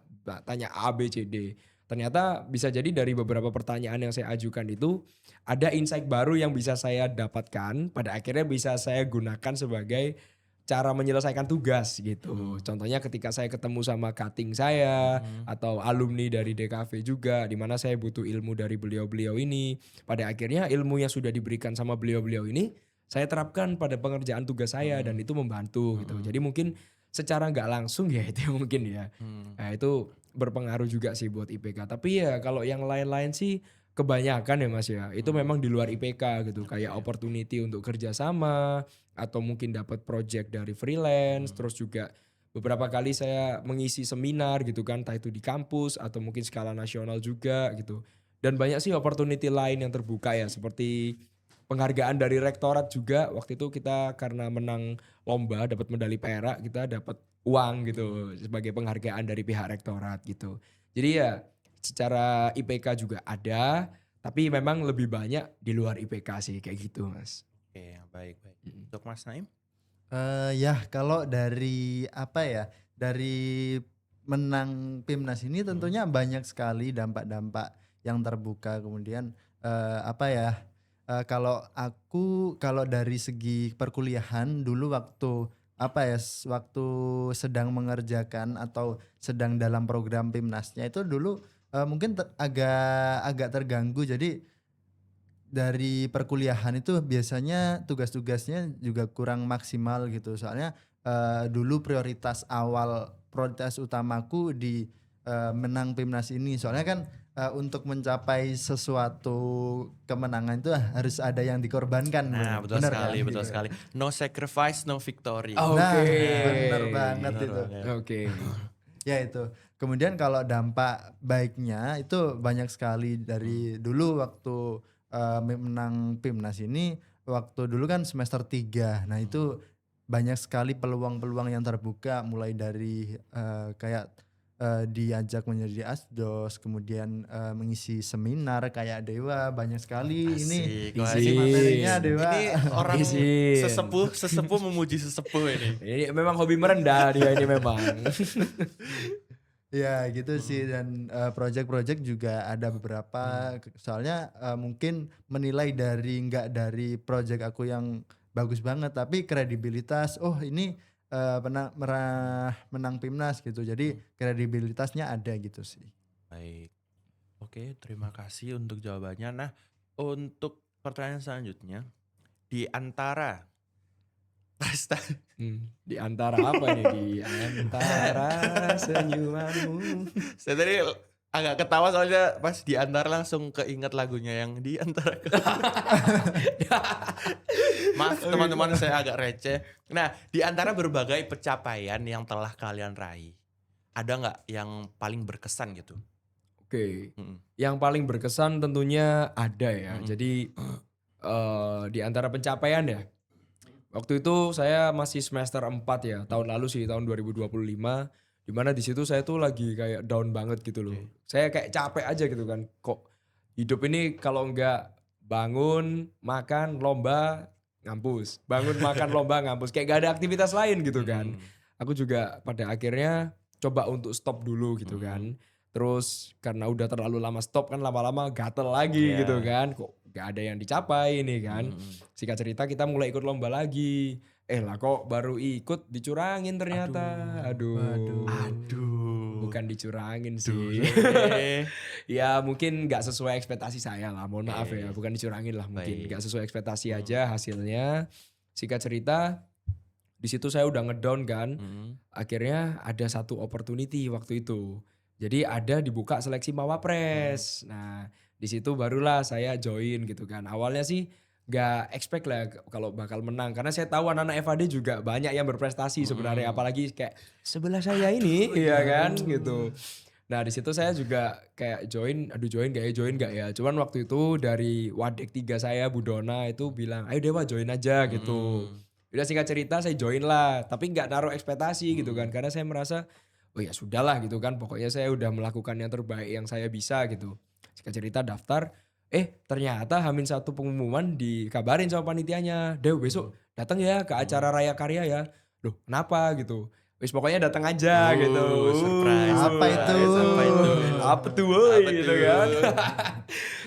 A, B, C, D. Ternyata bisa jadi dari beberapa pertanyaan yang saya ajukan itu ada insight baru yang bisa saya dapatkan, pada akhirnya bisa saya gunakan sebagai cara menyelesaikan tugas gitu. Contohnya ketika saya ketemu sama cutting saya atau alumni dari DKV juga di mana saya butuh ilmu dari beliau-beliau ini. Pada akhirnya ilmu yang sudah diberikan sama beliau-beliau ini saya terapkan pada pengerjaan tugas saya dan itu membantu gitu. Jadi mungkin secara nggak langsung ya itu mungkin ya. Nah, itu berpengaruh juga sih buat IPK. Tapi ya kalau yang lain-lain sih kebanyakan ya Mas ya. Itu memang di luar IPK gitu. Kayak opportunity untuk kerjasama atau mungkin dapat project dari freelance. Terus juga beberapa kali saya mengisi seminar gitu kan. Entah itu di kampus atau mungkin skala nasional juga gitu. Dan banyak sih opportunity lain yang terbuka ya. Seperti penghargaan dari rektorat juga. Waktu itu kita karena menang lomba dapat medali perak, kita dapat uang gitu sebagai penghargaan dari pihak rektorat gitu. Jadi ya secara IPK juga ada, tapi memang lebih banyak di luar IPK sih kayak gitu Mas. Oke, baik, baik. Untuk Mas Naim? Ya kalau dari apa ya dari menang PIMNAS ini tentunya banyak sekali dampak-dampak yang terbuka. Kemudian kalau dari segi perkuliahan dulu waktu sedang mengerjakan atau sedang dalam program PIMNASnya itu dulu mungkin agak terganggu. Jadi dari perkuliahan itu biasanya tugas-tugasnya juga kurang maksimal gitu. Soalnya dulu prioritas utamaku di menang PIMNAS ini. Soalnya kan untuk mencapai sesuatu kemenangan itu harus ada yang dikorbankan. Nah, betul Bener sekali, kan? betul Gitu. sekali. No sacrifice, no victory. Oh. Nah, Oke. bener banget itu. Oke. Ya itu. Kemudian kalau dampak baiknya itu banyak sekali dari dulu waktu menang PIMNAS ini, waktu dulu kan semester 3. Nah itu banyak sekali peluang-peluang yang terbuka, mulai dari kayak diajak menjadi asdos, kemudian mengisi seminar kayak Dewa, banyak sekali. Ini Asik, wah, isi ini- materinya Dewa. Ini orang Izin. sesepuh memuji sesepuh ini. Ini memang hobi merendah dia ini memang. Ya gitu sih, dan project-project juga ada beberapa. Soalnya mungkin menilai nggak dari project aku yang bagus banget, tapi kredibilitas, oh ini menang PIMNAS gitu, jadi kredibilitasnya ada gitu sih. Baik. Oke, terima kasih untuk jawabannya. Nah, untuk pertanyaan selanjutnya, di antara prestasi Di antara apa nih? Di antara senyumanmu. saya tadi agak ketawa soalnya pas di antara langsung keinget lagunya yang di antara. Maaf teman-teman, saya agak receh. Nah, di antara berbagai pencapaian yang telah kalian raih, ada nggak yang paling berkesan gitu? Oke. Mm-mm. Yang paling berkesan tentunya ada ya. Mm-mm. Jadi di antara pencapaian ya. Waktu itu saya masih semester 4 ya, tahun lalu sih, tahun 2025. Dimana di situ saya tuh lagi kayak down banget gitu loh. Saya kayak capek aja gitu kan. Kok hidup ini kalau enggak bangun, makan, lomba, ngampus. Bangun, makan, lomba, ngampus. Kayak gak ada aktivitas lain gitu kan. Aku juga pada akhirnya coba untuk stop dulu gitu kan. Terus karena udah terlalu lama stop kan, lama-lama gatel lagi Iya. gitu kan. Kok gak ada yang dicapai nih kan. Singkat cerita kita mulai ikut lomba lagi. Lah kok baru ikut dicurangin ternyata. Aduh. Bukan dicurangin sih. Ya mungkin gak sesuai ekspektasi saya lah. Mohon maaf ya. Bukan dicurangin lah mungkin. Baik. Gak sesuai ekspektasi aja hasilnya. Singkat cerita di situ saya udah ngedown kan. Akhirnya ada satu opportunity waktu itu. Jadi ada dibuka seleksi Mawapres. Nah, di situ barulah saya join gitu kan. Awalnya sih gak expect lah kalau bakal menang, karena saya tahu anak-anak FAD juga banyak yang berprestasi sebenarnya, apalagi kayak sebelah saya ini, iya kan gitu. Nah, di situ saya juga kayak join gak ya. Cuman waktu itu dari Wadek 3 saya Bu Dona itu bilang, "Ayo Dewa join aja" gitu. Udah singkat cerita saya join lah, tapi nggak naruh ekspektasi gitu kan, karena saya merasa oh ya sudahlah gitu kan, pokoknya saya udah melakukan yang terbaik yang saya bisa gitu. Singkat cerita daftar, ternyata H-1 pengumuman dikabarin sama panitianya, "Dew besok datang ya ke acara Raya Karya ya." Loh kenapa gitu? Wis pokoknya datang aja gitu. Surprise. Apa itu? Apa tuh woy, gitu kan.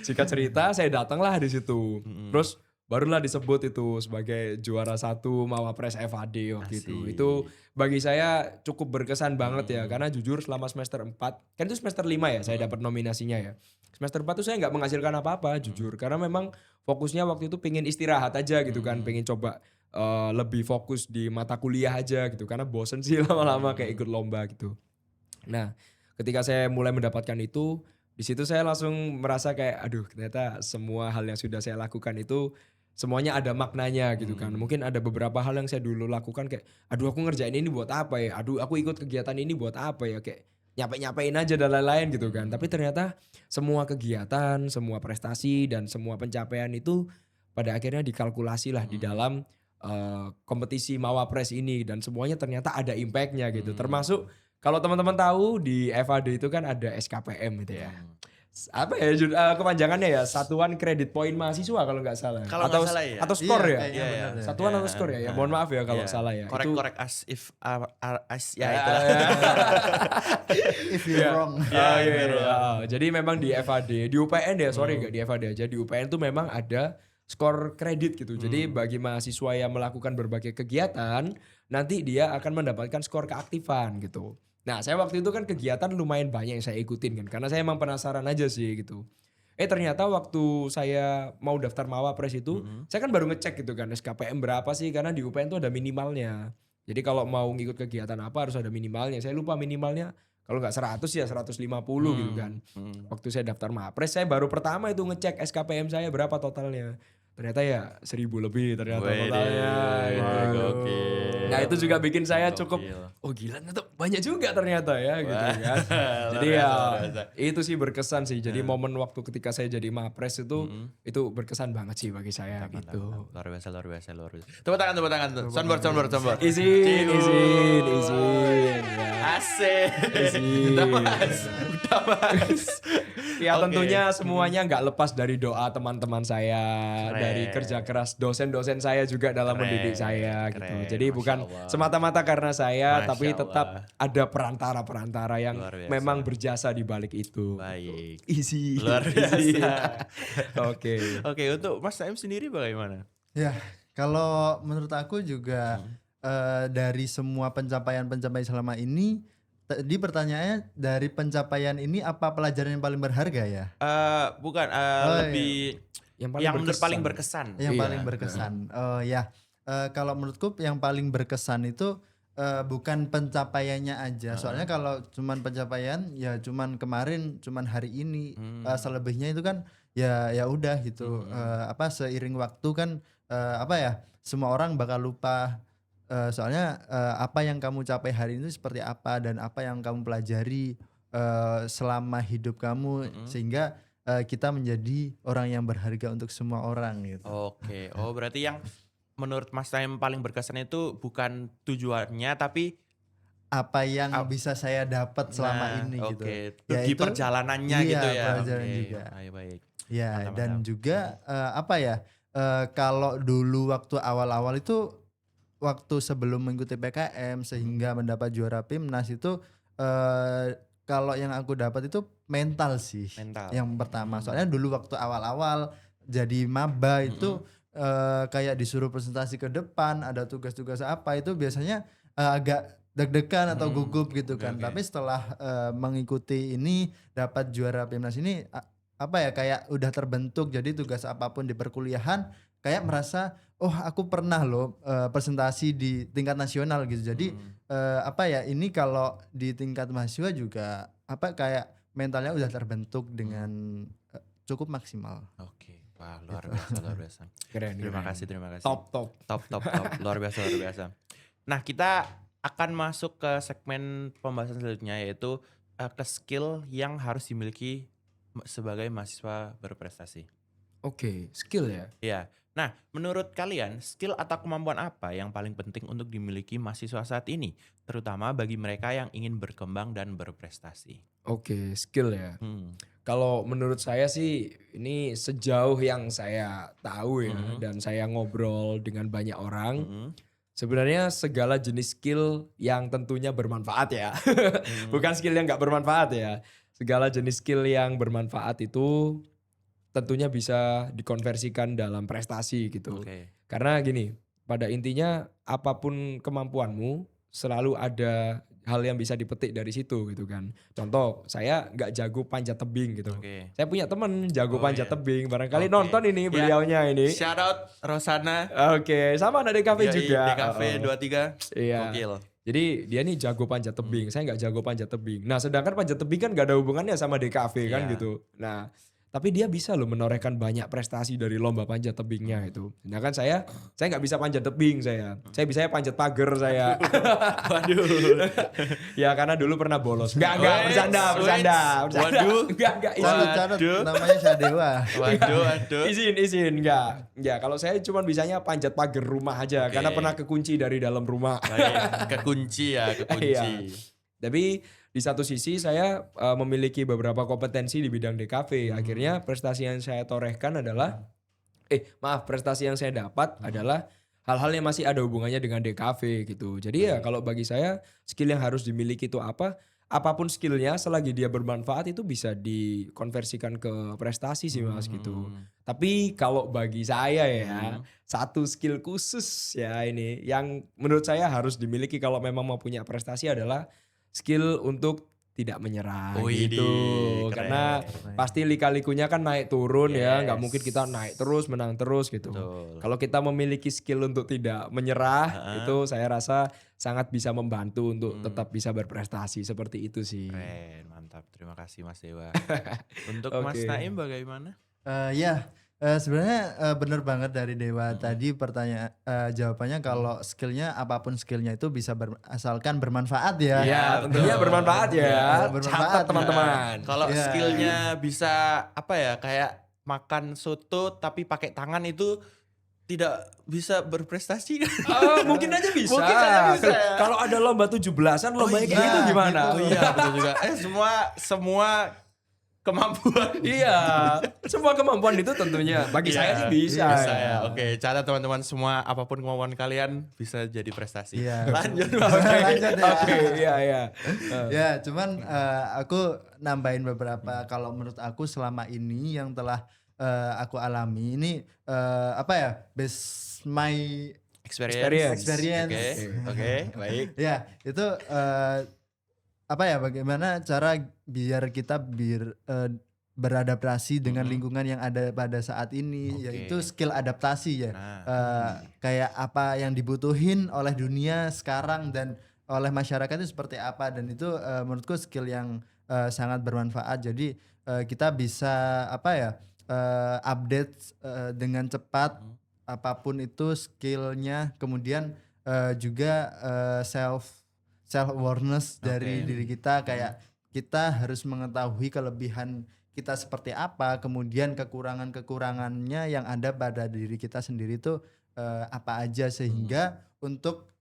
Singkat cerita saya datanglah di situ. Terus barulah disebut itu sebagai juara 1 Mawapres FAD waktu itu. Asik. Itu bagi saya cukup berkesan banget ya, karena jujur selama semester 4, kan itu semester 5 ya saya dapat nominasinya ya. Semester 4 tuh saya nggak menghasilkan apa-apa jujur, karena memang fokusnya waktu itu pengen istirahat aja gitu kan, pengen coba lebih fokus di mata kuliah aja gitu, karena bosen sih lama-lama kayak ikut lomba gitu. Nah, ketika saya mulai mendapatkan itu, di situ saya langsung merasa kayak aduh ternyata semua hal yang sudah saya lakukan itu semuanya ada maknanya gitu kan. Mungkin ada beberapa hal yang saya dulu lakukan kayak aduh aku ngerjain ini buat apa ya, aduh aku ikut kegiatan ini buat apa ya, kayak nyapain aja dan lain-lain gitu kan. Tapi ternyata semua kegiatan, semua prestasi dan semua pencapaian itu pada akhirnya dikalkulasi lah di dalam kompetisi Mawapres ini, dan semuanya ternyata ada impactnya gitu. Termasuk kalau teman-teman tahu di FAD itu kan ada SKPM gitu ya. apa ya kepanjangannya ya, Satuan Kredit Poin Mahasiswa kalau nggak salah. Kalau atau nggak salah ya. atau skor Iya, ya. kayaknya Iya, bener iya. deh. Satuan atau skor ya. Ya mohon maaf ya kalau Iya. salah ya. Korek as if ya Ya, itulah. If you're wrong. Oh, iya. Jadi memang di FAD, di UPN ya, sorry nggak di FAD aja. Di UPN tuh memang ada skor kredit gitu. Jadi bagi mahasiswa yang melakukan berbagai kegiatan, nanti dia akan mendapatkan skor keaktifan gitu. Nah, saya waktu itu kan kegiatan lumayan banyak yang saya ikutin kan, karena saya emang penasaran aja sih gitu. Ternyata waktu saya mau daftar Mawapres itu, saya kan baru ngecek gitu kan SKPM berapa sih, karena di UPN tuh ada minimalnya. Jadi kalau mau ngikut kegiatan apa harus ada minimalnya. Saya lupa minimalnya, kalau nggak 100 ya 150 gitu kan. Waktu saya daftar Mapres, saya baru pertama itu ngecek SKPM saya berapa totalnya. Ternyata ya 1000 lebih ternyata Wede, totalnya. Gitu. gokil. Nah itu juga bikin saya cukup, Gokil. oh gila ternyata banyak juga ternyata ya gitu kan. Jadi Luar ya biasa, luar biasa. itu sih berkesan sih. Jadi momen waktu ketika saya jadi Mapres itu berkesan banget sih bagi saya gitu. Luar biasa, luar biasa, luar biasa. Tepuk tangan. Soundboard. Izin. Ya. Asik. Izin. Udah mas. Ya Oke. tentunya semuanya nggak lepas dari doa teman-teman saya, Keren. dari kerja keras dosen-dosen saya juga dalam Keren, mendidik saya gitu. keren, Jadi Masya bukan Allah. semata-mata karena saya, Masya tapi tetap Allah. ada perantara-perantara yang Luar biasa. memang berjasa di balik itu. Baik. Easy. Luar biasa. Oke. Oke, untuk Mas Saim sendiri bagaimana? Ya, kalau menurut aku juga dari semua pencapaian-pencapaian selama ini, tadi pertanyaannya dari pencapaian ini apa pelajaran yang paling berharga ya? Bukan, Oh, lebih Yang yang menurut paling berkesan. Yang Iya. paling berkesan. Oh ya, kalau menurutku yang paling berkesan itu bukan pencapaiannya aja. Soalnya kalau cuman pencapaian ya cuman kemarin, cuman hari ini. Selebihnya itu kan ya udah gitu. Seiring waktu kan apa ya? Semua orang bakal lupa. Soalnya apa yang kamu capai hari ini seperti apa dan apa yang kamu pelajari selama hidup kamu sehingga kita menjadi orang yang berharga untuk semua orang gitu. Oke, oh berarti yang menurut Mas Saim paling berkesan itu bukan tujuannya tapi Apa yang bisa saya dapat selama ini gitu. Oke, Ya di itu- perjalanannya iya, gitu ya. perjalanan Oke, juga. baik. Ya, Mantap, dan mantap. juga kalau dulu waktu awal-awal itu waktu sebelum mengikuti PKM sehingga mendapat juara PIMNAS itu kalau yang aku dapat itu mental sih. Mental. Yang pertama, soalnya dulu waktu awal-awal jadi maba itu kayak disuruh presentasi ke depan, ada tugas-tugas apa itu biasanya agak deg-degan atau gugup gitu kan. oke. Tapi setelah mengikuti ini dapat juara PIMNAS ini kayak udah terbentuk, jadi tugas apapun di perkuliahan kayak merasa oh aku pernah loh presentasi di tingkat nasional gitu. Jadi ini kalau di tingkat mahasiswa juga kayak mentalnya udah terbentuk dengan cukup maksimal. Oke. Wah, luar biasa, luar biasa. Keren. Terima keren. kasih, terima kasih. Top. Top. Luar biasa, luar biasa. Nah, kita akan masuk ke segmen pembahasan selanjutnya yaitu ke skill yang harus dimiliki sebagai mahasiswa berprestasi. Oke, skill ya. Ya. Nah, menurut kalian skill atau kemampuan apa yang paling penting untuk dimiliki mahasiswa saat ini, terutama bagi mereka yang ingin berkembang dan berprestasi? Oke, skill ya. Hmm. Kalau menurut saya sih ini sejauh yang saya tahu ya dan saya ngobrol dengan banyak orang, sebenarnya segala jenis skill yang tentunya bermanfaat ya. Bukan skill yang nggak bermanfaat ya. Segala jenis skill yang bermanfaat itu tentunya bisa dikonversikan dalam prestasi gitu. Oke. Karena gini, pada intinya apapun kemampuanmu selalu ada hal yang bisa dipetik dari situ gitu kan. Contoh, saya nggak jago panjat tebing gitu. Oke. Saya punya temen jago Oh, panjat iya. tebing. Barangkali Oke. nonton ini Ya. beliaunya ini. Shout out Rosana. Oke, sama anak DKV Yoi, juga. DKV 23. Iya. Gokil. Jadi dia nih jago panjat tebing, saya nggak jago panjat tebing. Nah sedangkan panjat tebing kan nggak ada hubungannya sama DKV kan Iya. gitu. Nah tapi dia bisa loh menorehkan banyak prestasi dari lomba panjat tebingnya itu. Sedangkan saya nggak bisa panjat tebing saya bisanya panjat pagar saya. Waduh. Ya karena dulu pernah bolos. Enggak, Wait, bercanda. waduh. Enggak, izin. Catat Waduh. namanya Sadewa. Waduh. Izin, enggak. Ya kalau saya cuma bisanya panjat pagar rumah aja karena pernah kekunci dari dalam rumah. Baik, kekunci ya, kekunci. Iya. Tapi di satu sisi saya memiliki beberapa kompetensi di bidang DKV. Akhirnya prestasi yang saya torehkan adalah prestasi yang saya dapat adalah hal-hal yang masih ada hubungannya dengan DKV gitu. Jadi ya kalau bagi saya skill yang harus dimiliki itu apa? Apapun skillnya selagi dia bermanfaat itu bisa dikonversikan ke prestasi sih Mas gitu. Tapi kalau bagi saya ya satu skill khusus ya ini yang menurut saya harus dimiliki kalau memang mau punya prestasi adalah skill untuk tidak menyerah Widih, gitu. keren. Karena pasti lika-likunya kan naik turun ya, nggak Yes. mungkin kita naik terus menang terus gitu. Betul. Kalau kita memiliki skill untuk tidak menyerah itu saya rasa sangat bisa membantu untuk tetap bisa berprestasi seperti itu sih. Keren, mantap. Terima kasih Mas Dewa. Untuk Mas Oke. Naim bagaimana? Sebenarnya bener banget dari Dewa tadi pertanyaan jawabannya kalau skillnya apapun skillnya itu bisa asalkan bermanfaat ya. Iya, tentunya bermanfaat ya. Iya, bermanfaat. Catat teman-teman. Kalau Iya. skillnya bisa apa ya, kayak makan soto tapi pakai tangan itu tidak bisa berprestasi kan? Mungkin aja bisa. Mungkin aja bisa ya. Kalau ada lomba 17-an, lomba kayak iya, gitu gimana? Oh iya, betul juga. Semua kemampuan. Iya, semua kemampuan itu tentunya bagi saya sih bisa. Bisa ya. Oke, cara teman-teman semua apapun kemampuan kalian bisa jadi prestasi. Iya. Lanjut. Lanjut ya. Oke, iya. Ya, cuman aku nambahin beberapa kalau menurut aku selama ini yang telah aku alami ini based my Experience. Experience. Oke, baik. ya itu bagaimana cara biar kita beradaptasi dengan lingkungan yang ada pada saat ini, Oke. yaitu skill adaptasi ya. Nah. Kayak apa yang dibutuhin oleh dunia sekarang dan oleh masyarakat itu seperti apa, dan itu menurutku skill yang sangat bermanfaat. Jadi kita bisa update dengan cepat apapun itu skillnya, kemudian juga self awareness dari diri kita, kayak kita harus mengetahui kelebihan kita seperti apa, kemudian kekurangannya yang ada pada diri kita sendiri itu apa aja, sehingga untuk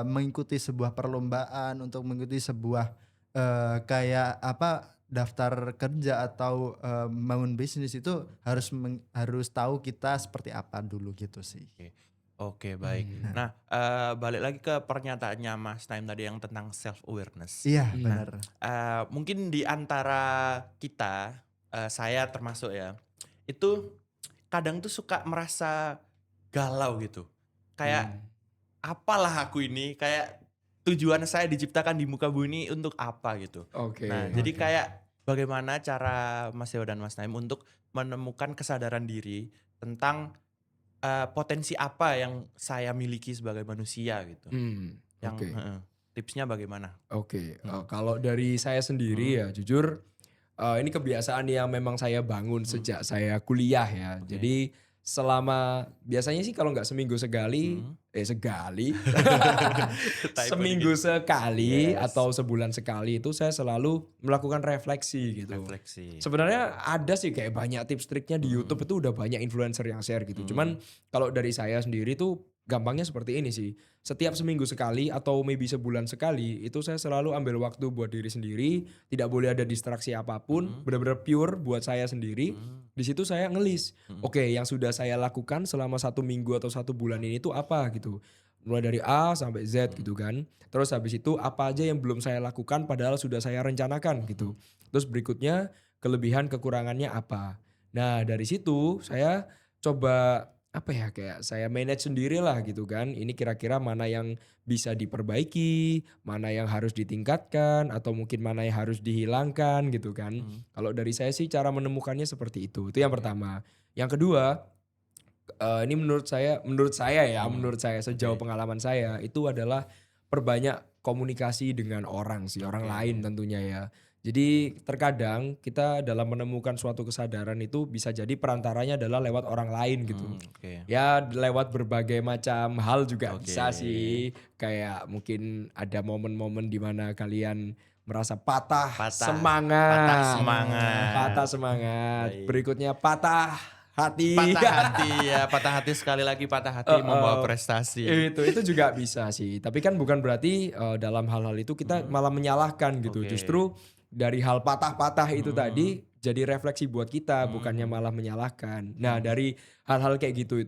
mengikuti sebuah perlombaan, untuk mengikuti sebuah daftar kerja atau bangun bisnis itu harus tahu kita seperti apa dulu gitu sih. Oke, baik. Nah, balik lagi ke pernyataannya Mas Naim tadi yang tentang self awareness. Iya, benar. Mungkin di antara kita, saya termasuk ya, itu kadang tuh suka merasa galau gitu. Kayak apalah aku ini, kayak tujuan saya diciptakan di muka bumi ini untuk apa gitu. Oke. Nah, jadi kayak bagaimana cara Mas Dewa dan Mas Naim untuk menemukan kesadaran diri tentang potensi apa yang saya miliki sebagai manusia gitu. Yang Oke. tipsnya bagaimana? Oke, kalau dari saya sendiri ya jujur ini kebiasaan yang memang saya bangun sejak saya kuliah ya. Jadi selama biasanya sih kalau nggak seminggu sekali, seminggu sekali atau sebulan sekali itu saya selalu melakukan refleksi gitu. Refleksi. Sebenarnya ada sih kayak banyak tips triknya di YouTube itu udah banyak influencer yang share gitu. Cuman kalau dari saya sendiri tuh gampangnya seperti ini sih. Setiap seminggu sekali atau maybe sebulan sekali itu saya selalu ambil waktu buat diri sendiri, tidak boleh ada distraksi apapun, benar-benar pure buat saya sendiri. Di situ saya ngelis, oke, yang sudah saya lakukan selama 1 minggu atau 1 bulan ini tuh apa gitu. Mulai dari A sampai Z gitu kan. Terus habis itu apa aja yang belum saya lakukan padahal sudah saya rencanakan gitu. Terus berikutnya kelebihan kekurangannya apa. Nah dari situ saya coba kayak saya manage sendiri lah gitu kan. Ini kira-kira mana yang bisa diperbaiki, mana yang harus ditingkatkan, atau mungkin mana yang harus dihilangkan gitu kan. Kalau dari saya sih cara menemukannya seperti itu. Itu yang pertama. Yang kedua, ini menurut saya sejauh pengalaman saya itu adalah perbanyak komunikasi dengan orang sih, orang lain tentunya ya. Jadi terkadang kita dalam menemukan suatu kesadaran itu bisa jadi perantaranya adalah lewat orang lain gitu. Ya lewat berbagai macam hal juga bisa sih. Kayak mungkin ada momen-momen di mana kalian merasa patah semangat. Patah semangat. Berikutnya patah hati. Patah hati ya, patah hati sekali lagi, patah hati membawa prestasi. Itu juga bisa sih. Tapi kan bukan berarti dalam hal-hal itu kita malah menyalahkan gitu. Oke. Justru dari hal patah-patah itu tadi jadi refleksi buat kita, bukannya malah menyalahkan. Nah, dari hal-hal kayak gitu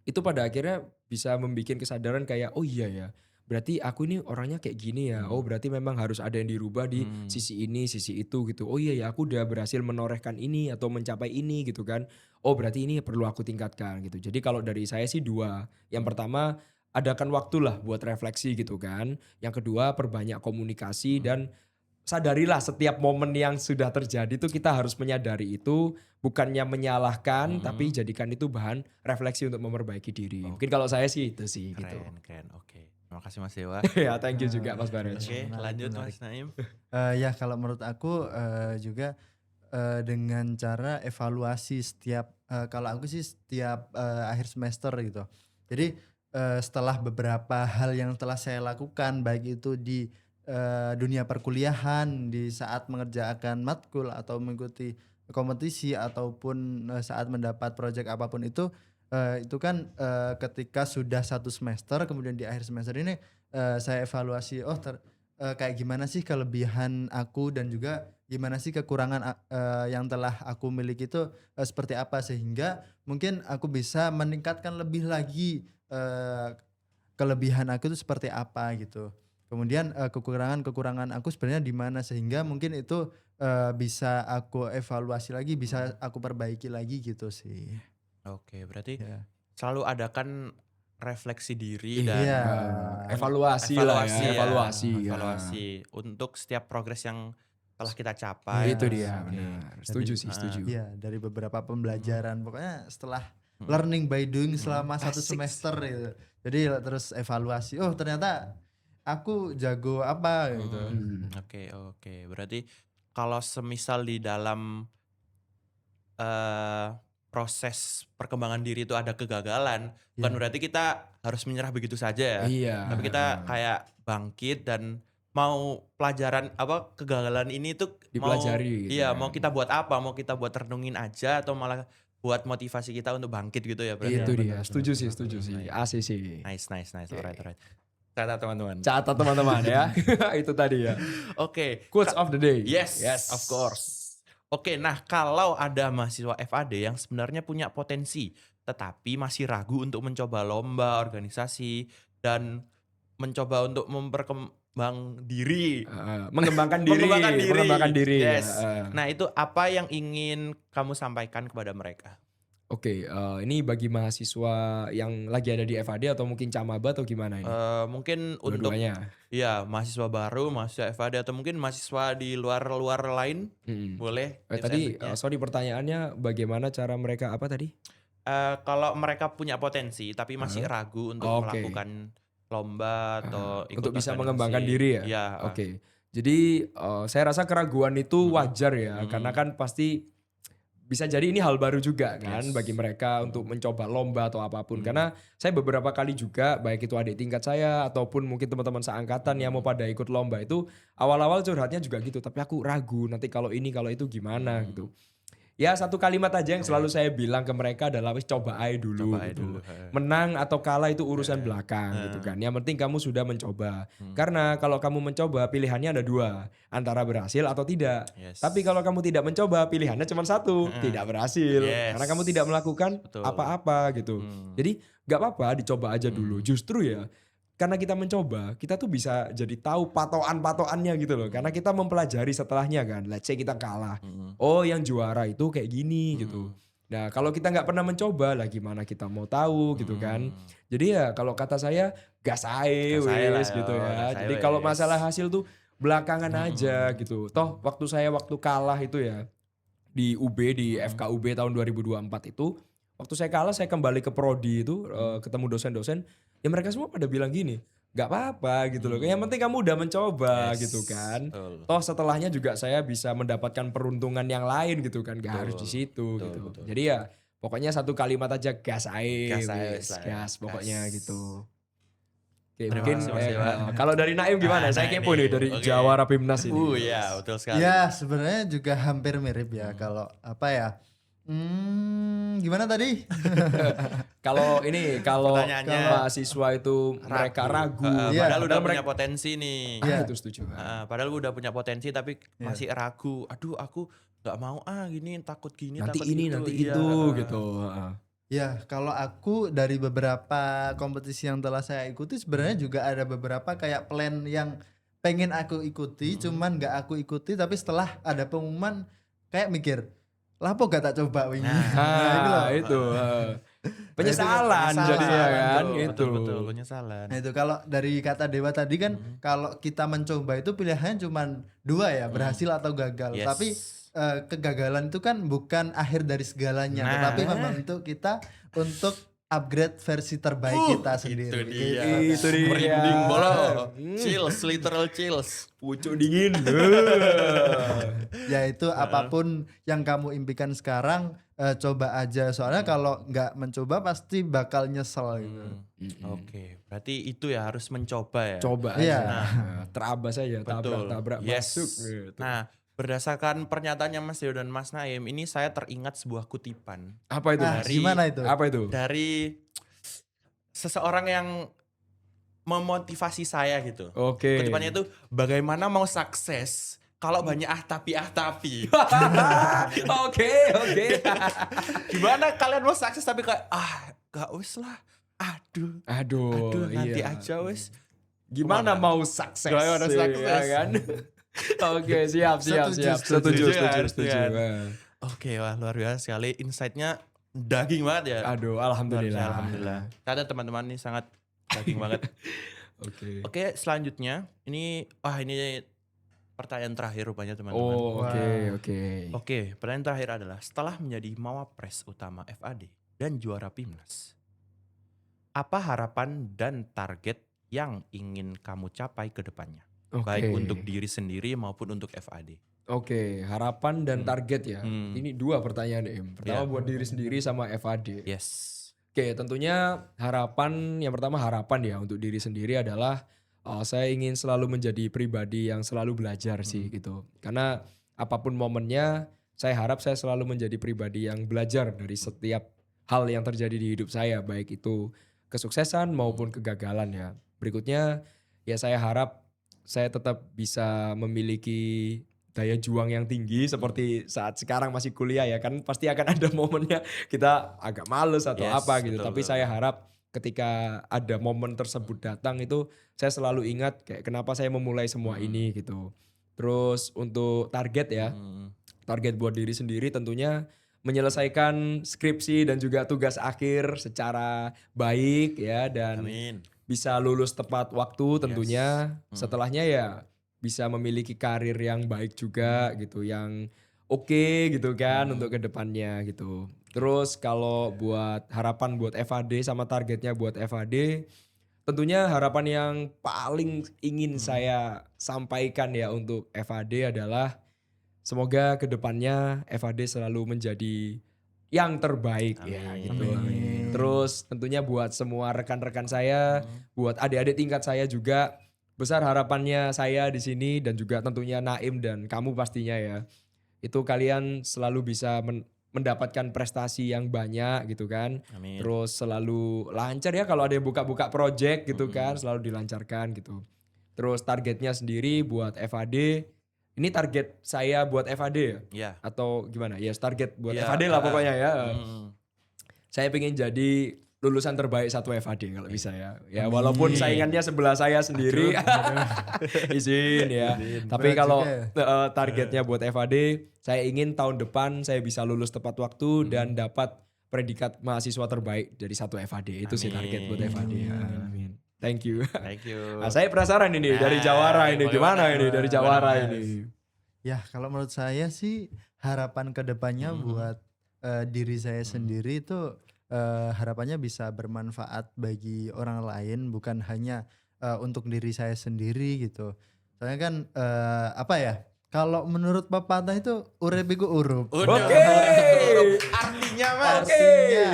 itu pada akhirnya bisa membuat kesadaran kayak oh iya ya. Berarti aku ini orangnya kayak gini ya. Oh berarti memang harus ada yang dirubah di sisi ini, sisi itu gitu. Oh iya ya aku udah berhasil menorehkan ini atau mencapai ini gitu kan. Oh berarti ini perlu aku tingkatkan gitu. Jadi kalau dari saya sih dua. Yang pertama adakan waktulah buat refleksi gitu kan. Yang kedua perbanyak komunikasi dan sadarilah setiap momen yang sudah terjadi itu kita harus menyadari itu bukannya menyalahkan tapi jadikan itu bahan refleksi untuk memperbaiki diri. Mungkin kalau saya sih itu sih gitu. Keren. Oke. Terima kasih Mas Dewa. Ya thank you juga Mas Baraj. Oke, lanjut Mas Naim. Ya kalau menurut aku juga dengan cara evaluasi setiap kalau aku sih setiap akhir semester gitu. Jadi setelah beberapa hal yang telah saya lakukan baik itu di dunia perkuliahan, di saat mengerjakan matkul atau mengikuti kompetisi ataupun saat mendapat proyek apapun itu kan ketika sudah satu semester kemudian di akhir semester ini saya evaluasi kayak gimana sih kelebihan aku dan juga gimana sih kekurangan yang telah aku miliki itu seperti apa sehingga mungkin aku bisa meningkatkan lebih lagi kelebihan aku itu seperti apa gitu. Kemudian kekurangan aku sebenarnya di mana sehingga mungkin itu bisa aku evaluasi lagi, bisa aku perbaiki lagi gitu sih. Oke, berarti Ya. selalu adakan refleksi diri dan Iya. Evaluasi lah ya, evaluasi. evaluasi untuk setiap progres yang telah kita capai. Itu dia Oke. benar. Setuju sih, setuju. Iya, dari beberapa pembelajaran. Pokoknya setelah learning by doing selama satu semester gitu. Jadi terus evaluasi. Oh, ternyata aku jago apa gitu. Oke. Berarti kalau semisal di dalam proses perkembangan diri itu ada kegagalan, bukan berarti kita harus menyerah begitu saja ya. Iya. Tapi kita kayak bangkit dan mau pelajaran kegagalan ini tuh Dipelajari gitu iya, ya. mau kita buat apa? Mau kita buat renungin aja atau malah buat motivasi kita untuk bangkit gitu ya berarti. Itu dia. Setuju sih. Asik sih. Nice. Alright. Catat teman-teman. Catat teman-teman ya. Itu tadi ya. Oke. Quotes of the day. Yes, of course. Oke, nah kalau ada mahasiswa FAD yang sebenarnya punya potensi, tetapi masih ragu untuk mencoba lomba, organisasi, dan mencoba untuk memperkembang diri. Mengembangkan diri. Mengembangkan diri. Yes. Nah itu apa yang ingin kamu sampaikan kepada mereka? Oke, ini bagi mahasiswa yang lagi ada di FAD atau mungkin Camaba atau gimana ini? Mungkin untuk Dua-duanya. ya mahasiswa baru, mahasiswa FAD atau mungkin mahasiswa di luar lain, boleh. Tadi sorry pertanyaannya bagaimana cara mereka apa tadi? Kalau mereka punya potensi tapi masih ragu untuk Oke. melakukan lomba atau ikut Untuk bisa organisasi. mengembangkan diri ya? Iya. Oke. Jadi saya rasa keraguan itu wajar ya karena kan pasti bisa jadi ini hal baru juga kan bagi mereka untuk mencoba lomba atau apapun. Karena saya beberapa kali juga baik itu adik tingkat saya ataupun mungkin teman-teman seangkatan yang mau pada ikut lomba itu awal-awal curhatnya juga gitu. Tapi aku ragu nanti kalau ini kalau itu gimana gitu. Ya satu kalimat aja yang selalu saya bilang ke mereka adalah wis coba aja dulu. Coba aja gitu. dulu. Menang atau kalah itu urusan belakang gitu kan. Yang penting kamu sudah mencoba. Karena kalau kamu mencoba pilihannya ada dua. Antara berhasil atau tidak. Yes. Tapi kalau kamu tidak mencoba pilihannya cuma satu. Tidak berhasil. Yes. Karena kamu tidak melakukan Betul. apa-apa gitu. Jadi gak apa-apa dicoba aja dulu. Justru ya karena kita mencoba, kita tuh bisa jadi tahu patokan-patokannya gitu loh. Karena kita mempelajari setelahnya kan. Let's say kita kalah. Oh yang juara itu kayak gini gitu. Nah kalau kita nggak pernah mencoba lah gimana kita mau tahu gitu kan. Jadi ya kalau kata saya gas ae Gas ae lah, wes gitu gas ya. ae Jadi kalau wes. masalah hasil tuh belakangan aja gitu. Toh waktu kalah itu ya di UB di FKUB tahun 2024 itu. Waktu saya kalah saya kembali ke prodi itu ketemu dosen-dosen. Ya mereka semua pada bilang gini, gak apa-apa gitu loh. Yang penting kamu udah mencoba Yes, gitu kan. betul. Toh setelahnya juga saya bisa mendapatkan peruntungan yang lain gitu kan. Gak harus di situ gitu. betul. Jadi ya pokoknya satu kalimat aja gas ae. Gas ae, wes, wes lah ya. gas pokoknya Gas. gitu. Oke, Terima mungkin kasih, Mas Dewa. kalau dari Naim gimana? Saya Nah, kepo ini, nih dari oke. Jawa Rapimnas ini. Ya betul sekali. Ya sebenarnya juga hampir mirip ya kalau apa ya Gimana tadi? Kalau Pertanyaannya. mahasiswa itu mereka ragu, Iya. Padahal udah mereka punya potensi nih. Iya. itu setuju. Padahal gue udah punya potensi tapi masih ragu. Aduh, aku nggak mau gini, takut gini, Nanti takut ini, gitu. nanti Iya. itu gitu. Ya, kalau aku dari beberapa kompetisi yang telah saya ikuti sebenarnya juga ada beberapa kayak plan yang pengen aku ikuti, cuman nggak aku ikuti. Tapi setelah ada pengumuman, kayak mikir, lapo gak tak coba wingi. itu loh. Itu penyesalan jadi ya kan Betul, itu. betul, penyesalan. Nah itu kalau dari kata Dewa tadi kan, kalau kita mencoba itu pilihannya cuman dua ya, berhasil atau gagal. Yes. Tapi kegagalan itu kan bukan akhir dari segalanya, Nah. tetapi membantu kita untuk upgrade versi terbaik kita sendiri. Itu dia. Itu dia. Merinding bolo. Chills, literal chills. Pucuk dingin. Yaitu apapun yang kamu impikan sekarang, coba aja. Soalnya kalau nggak mencoba pasti bakal nyesel gitu. Oke, berarti itu ya harus mencoba ya. Coba Iya. aja. Terabas aja, Betul. tabrak Yes. masuk gitu. Nah, berdasarkan pernyataannya Mas Deo dan Mas Naim, ini saya teringat sebuah kutipan Apa itu? Ah, Mas? gimana itu? Apa itu? dari seseorang yang memotivasi saya gitu. Oke. Kutipannya itu, bagaimana mau sukses kalau banyak tapi. Oke. Gimana kalian mau sukses tapi kayak gak wis lah. Aduh, nanti iya. aja wis. Gimana mau sukses? Gimana sukses? ya kan? Oke, siap. Setuju, Setuju. kan? Oke, wah luar biasa sekali. Insight-nya daging banget ya. Aduh, alhamdulillah. Alhamdulillah. Ternyata teman-teman ini sangat daging banget. Oke. Oke, selanjutnya ini pertanyaan terakhir rupanya teman-teman. Oh, oke. Oke, pertanyaan terakhir adalah setelah menjadi mawapres utama FAD dan juara PIMNAS, apa harapan dan target yang ingin kamu capai ke depannya? Oke. Baik untuk diri sendiri maupun untuk FAD. Oke, harapan dan target ya. Ini dua pertanyaan Em. Pertama Iya. buat diri sendiri sama FAD. Yes. Oke, tentunya yang pertama harapan ya untuk diri sendiri adalah saya ingin selalu menjadi pribadi yang selalu belajar sih gitu. Karena apapun momennya, saya harap saya selalu menjadi pribadi yang belajar dari setiap hal yang terjadi di hidup saya, baik itu kesuksesan maupun kegagalan ya. Berikutnya ya saya harap saya tetap bisa memiliki daya juang yang tinggi seperti saat sekarang masih kuliah ya kan pasti akan ada momennya kita agak males atau Yes, apa gitu. betul, Tapi betul. saya harap ketika ada momen tersebut datang itu saya selalu ingat kayak kenapa saya memulai semua ini gitu. Terus untuk target ya, target buat diri sendiri tentunya menyelesaikan skripsi dan juga tugas akhir secara baik ya dan Amin. bisa lulus tepat waktu tentunya. Setelahnya ya bisa memiliki karir yang baik juga gitu, yang oke gitu kan untuk kedepannya gitu. Terus kalau buat harapan buat FAD sama targetnya buat FAD, tentunya harapan yang paling ingin saya sampaikan ya untuk FAD adalah semoga kedepannya FAD selalu menjadi yang terbaik ya gitu. Terus tentunya buat semua rekan-rekan saya, buat adik-adik tingkat saya juga, besar harapannya saya di sini dan juga tentunya Naim dan kamu pastinya ya. Itu kalian selalu bisa mendapatkan prestasi yang banyak gitu kan. Amin. Terus selalu lancar ya kalau ada yang buka-buka project gitu kan, selalu dilancarkan gitu. Terus targetnya sendiri buat FAD, ini target saya buat FAD ya? Ya. Atau gimana? Yes, target buat Iya, FAD lah pokoknya ya. Hmm. Saya pengen jadi lulusan terbaik satu FAD kalau bisa ya. Ya walaupun saingannya sebelah saya sendiri. Izin ya. Tapi Berat kalau juga targetnya buat FAD, saya ingin tahun depan saya bisa lulus tepat waktu dan dapat predikat mahasiswa terbaik dari satu FAD. Itu sih target buat FAD ya. Amin. Thank you. Thank you. Nah, saya penasaran ini dari Jawara ini gimana ini dari Jawara ini. Ya kalau menurut saya sih harapan kedepannya buat diri saya sendiri itu harapannya bisa bermanfaat bagi orang lain, bukan hanya untuk diri saya sendiri gitu. Soalnya kan apa ya, kalau menurut pepatah itu urip iku urup. Udah. Oke. Artinya Mas. Artinya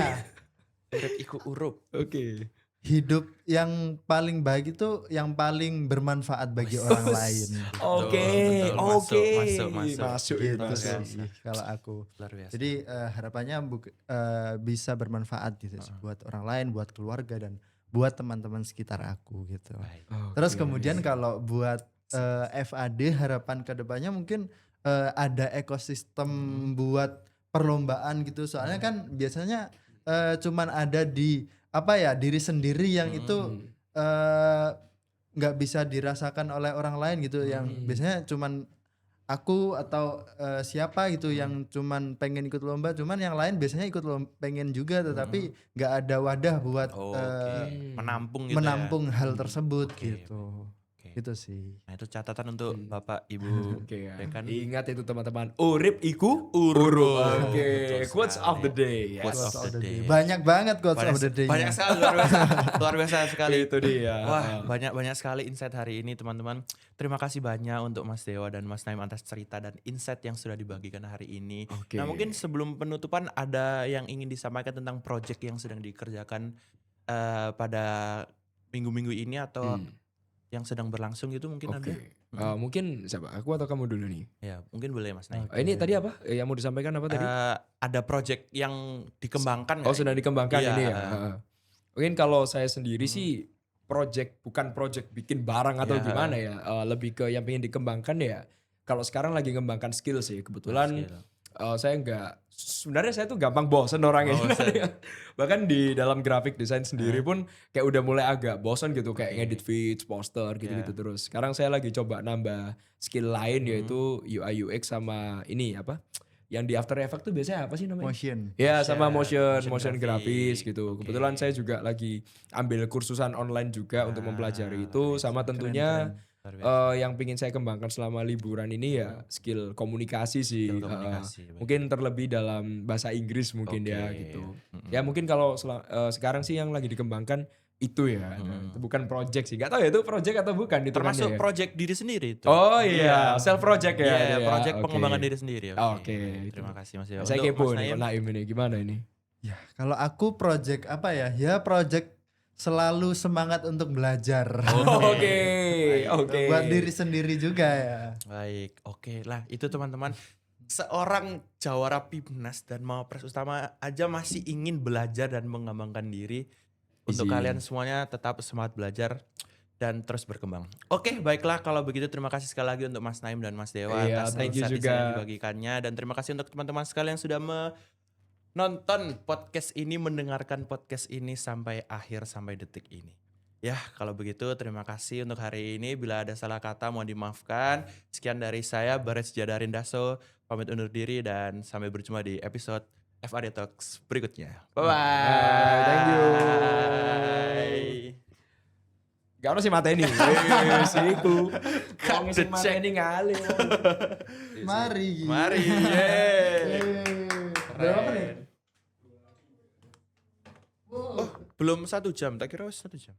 Urip iku urup. Oke. hidup yang paling baik itu yang paling bermanfaat bagi orang lain. Oke, betul. oke. Masuk itu Gitu luar sih biasa. kalau aku. Luar biasa. Jadi harapannya bisa bermanfaat gitu sih buat orang lain, buat keluarga dan buat teman-teman sekitar aku gitu. Baik. Terus kemudian kalau buat FAD harapan kedepannya mungkin ada ekosistem buat perlombaan gitu. Soalnya kan biasanya cuman ada di apa ya diri sendiri yang itu nggak bisa dirasakan oleh orang lain gitu. Yang biasanya cuman aku atau siapa gitu yang cuman pengen ikut lomba, cuman yang lain biasanya ikut pengen juga tetapi nggak ada wadah buat Oke. Menampung gitu menampung hal tersebut Oke, gitu. Oke. Gitu sih. Nah itu catatan untuk Bapak Ibu Oke ya. Dekan. Ingat itu teman-teman. Urip iku Urut. Oke, Betul quotes of the day. Quotes Yes. of the day. Banyak banget quotes of the day. Banyak sekali luar biasa. Luar biasa sekali. Itu dia. Wah, banyak sekali insight hari ini teman-teman. Terima kasih banyak untuk Mas Dewa dan Mas Naim atas cerita dan insight yang sudah dibagikan hari ini. Oke. Nah, mungkin sebelum penutupan ada yang ingin disampaikan tentang project yang sedang dikerjakan pada minggu-minggu ini atau yang sedang berlangsung gitu mungkin Oke. ada? Mungkin siapa? Aku atau kamu dulu nih? Ya, mungkin boleh Mas Naim. Ini tadi apa? Yang mau disampaikan apa tadi? Ada project yang dikembangkan Oh, nggak sedang dikembangkan Iya. ini ya. Mungkin kalau saya sendiri sih bukan project bikin barang atau Iya. gimana ya. Lebih ke yang pengen dikembangkan ya. Kalau sekarang lagi ngembangkan skill sih. Kebetulan saya sebenarnya saya tuh gampang bosen orangnya. Bahkan di dalam grafik desain sendiri pun kayak udah mulai agak bosen gitu. Kayak ngedit feeds, poster gitu-gitu terus. Sekarang saya lagi coba nambah skill lain yaitu UI UX sama ini apa. Yang di After Effects tuh biasanya apa sih namanya? Motion. Ya sama Motion motion grafis gitu. Oke. Kebetulan saya juga lagi ambil kursusan online juga untuk mempelajari itu. Sama tentunya yang pingin saya kembangkan selama liburan ini ya skill komunikasi sih. Skill komunikasi, baik. Mungkin terlebih dalam bahasa Inggris mungkin ya Oke. gitu. Ya mungkin kalau sekarang sih yang lagi dikembangkan itu ya. Itu bukan project sih. Gak tahu ya itu project atau bukan itu Termasuk ya. project diri sendiri itu. Oh iya, self project ya. Iya, itu ya. project Oke. pengembangan diri sendiri. Oke. Terima kasih Mas Dewa. Saya Untuk kepo Mas nih, Naim, Pak Naim ini gimana ini? Ya, kalau aku project apa ya? Ya project selalu semangat untuk belajar. Oke. Oke. Buat diri sendiri juga ya. baik. Oke lah, itu teman-teman. Seorang jawara Pimnas dan Mawapres Utama aja masih ingin belajar dan mengembangkan diri. Untuk Easy. kalian semuanya tetap semangat belajar dan terus berkembang. Oke, baiklah kalau begitu terima kasih sekali lagi untuk Mas Naim dan Mas Dewa Iya, atas thank you insight juga. yang dibagikannya dan terima kasih untuk teman-teman sekalian yang sudah menonton podcast ini, mendengarkan podcast ini sampai akhir sampai detik ini. Ya, kalau begitu terima kasih untuk hari ini. Bila ada salah kata mohon dimaafkan. Sekian dari saya Baret Sejadarin Daso, pamit undur diri dan sampai berjumpa di episode FAD Talks berikutnya. Bye bye. Thank you. Gak harus si mateni. Siku. Wong sing mateni ngalir. Mari. Mari. Yeay. Berapa nih? Oh, belum 1 jam. Tak kira 1 jam.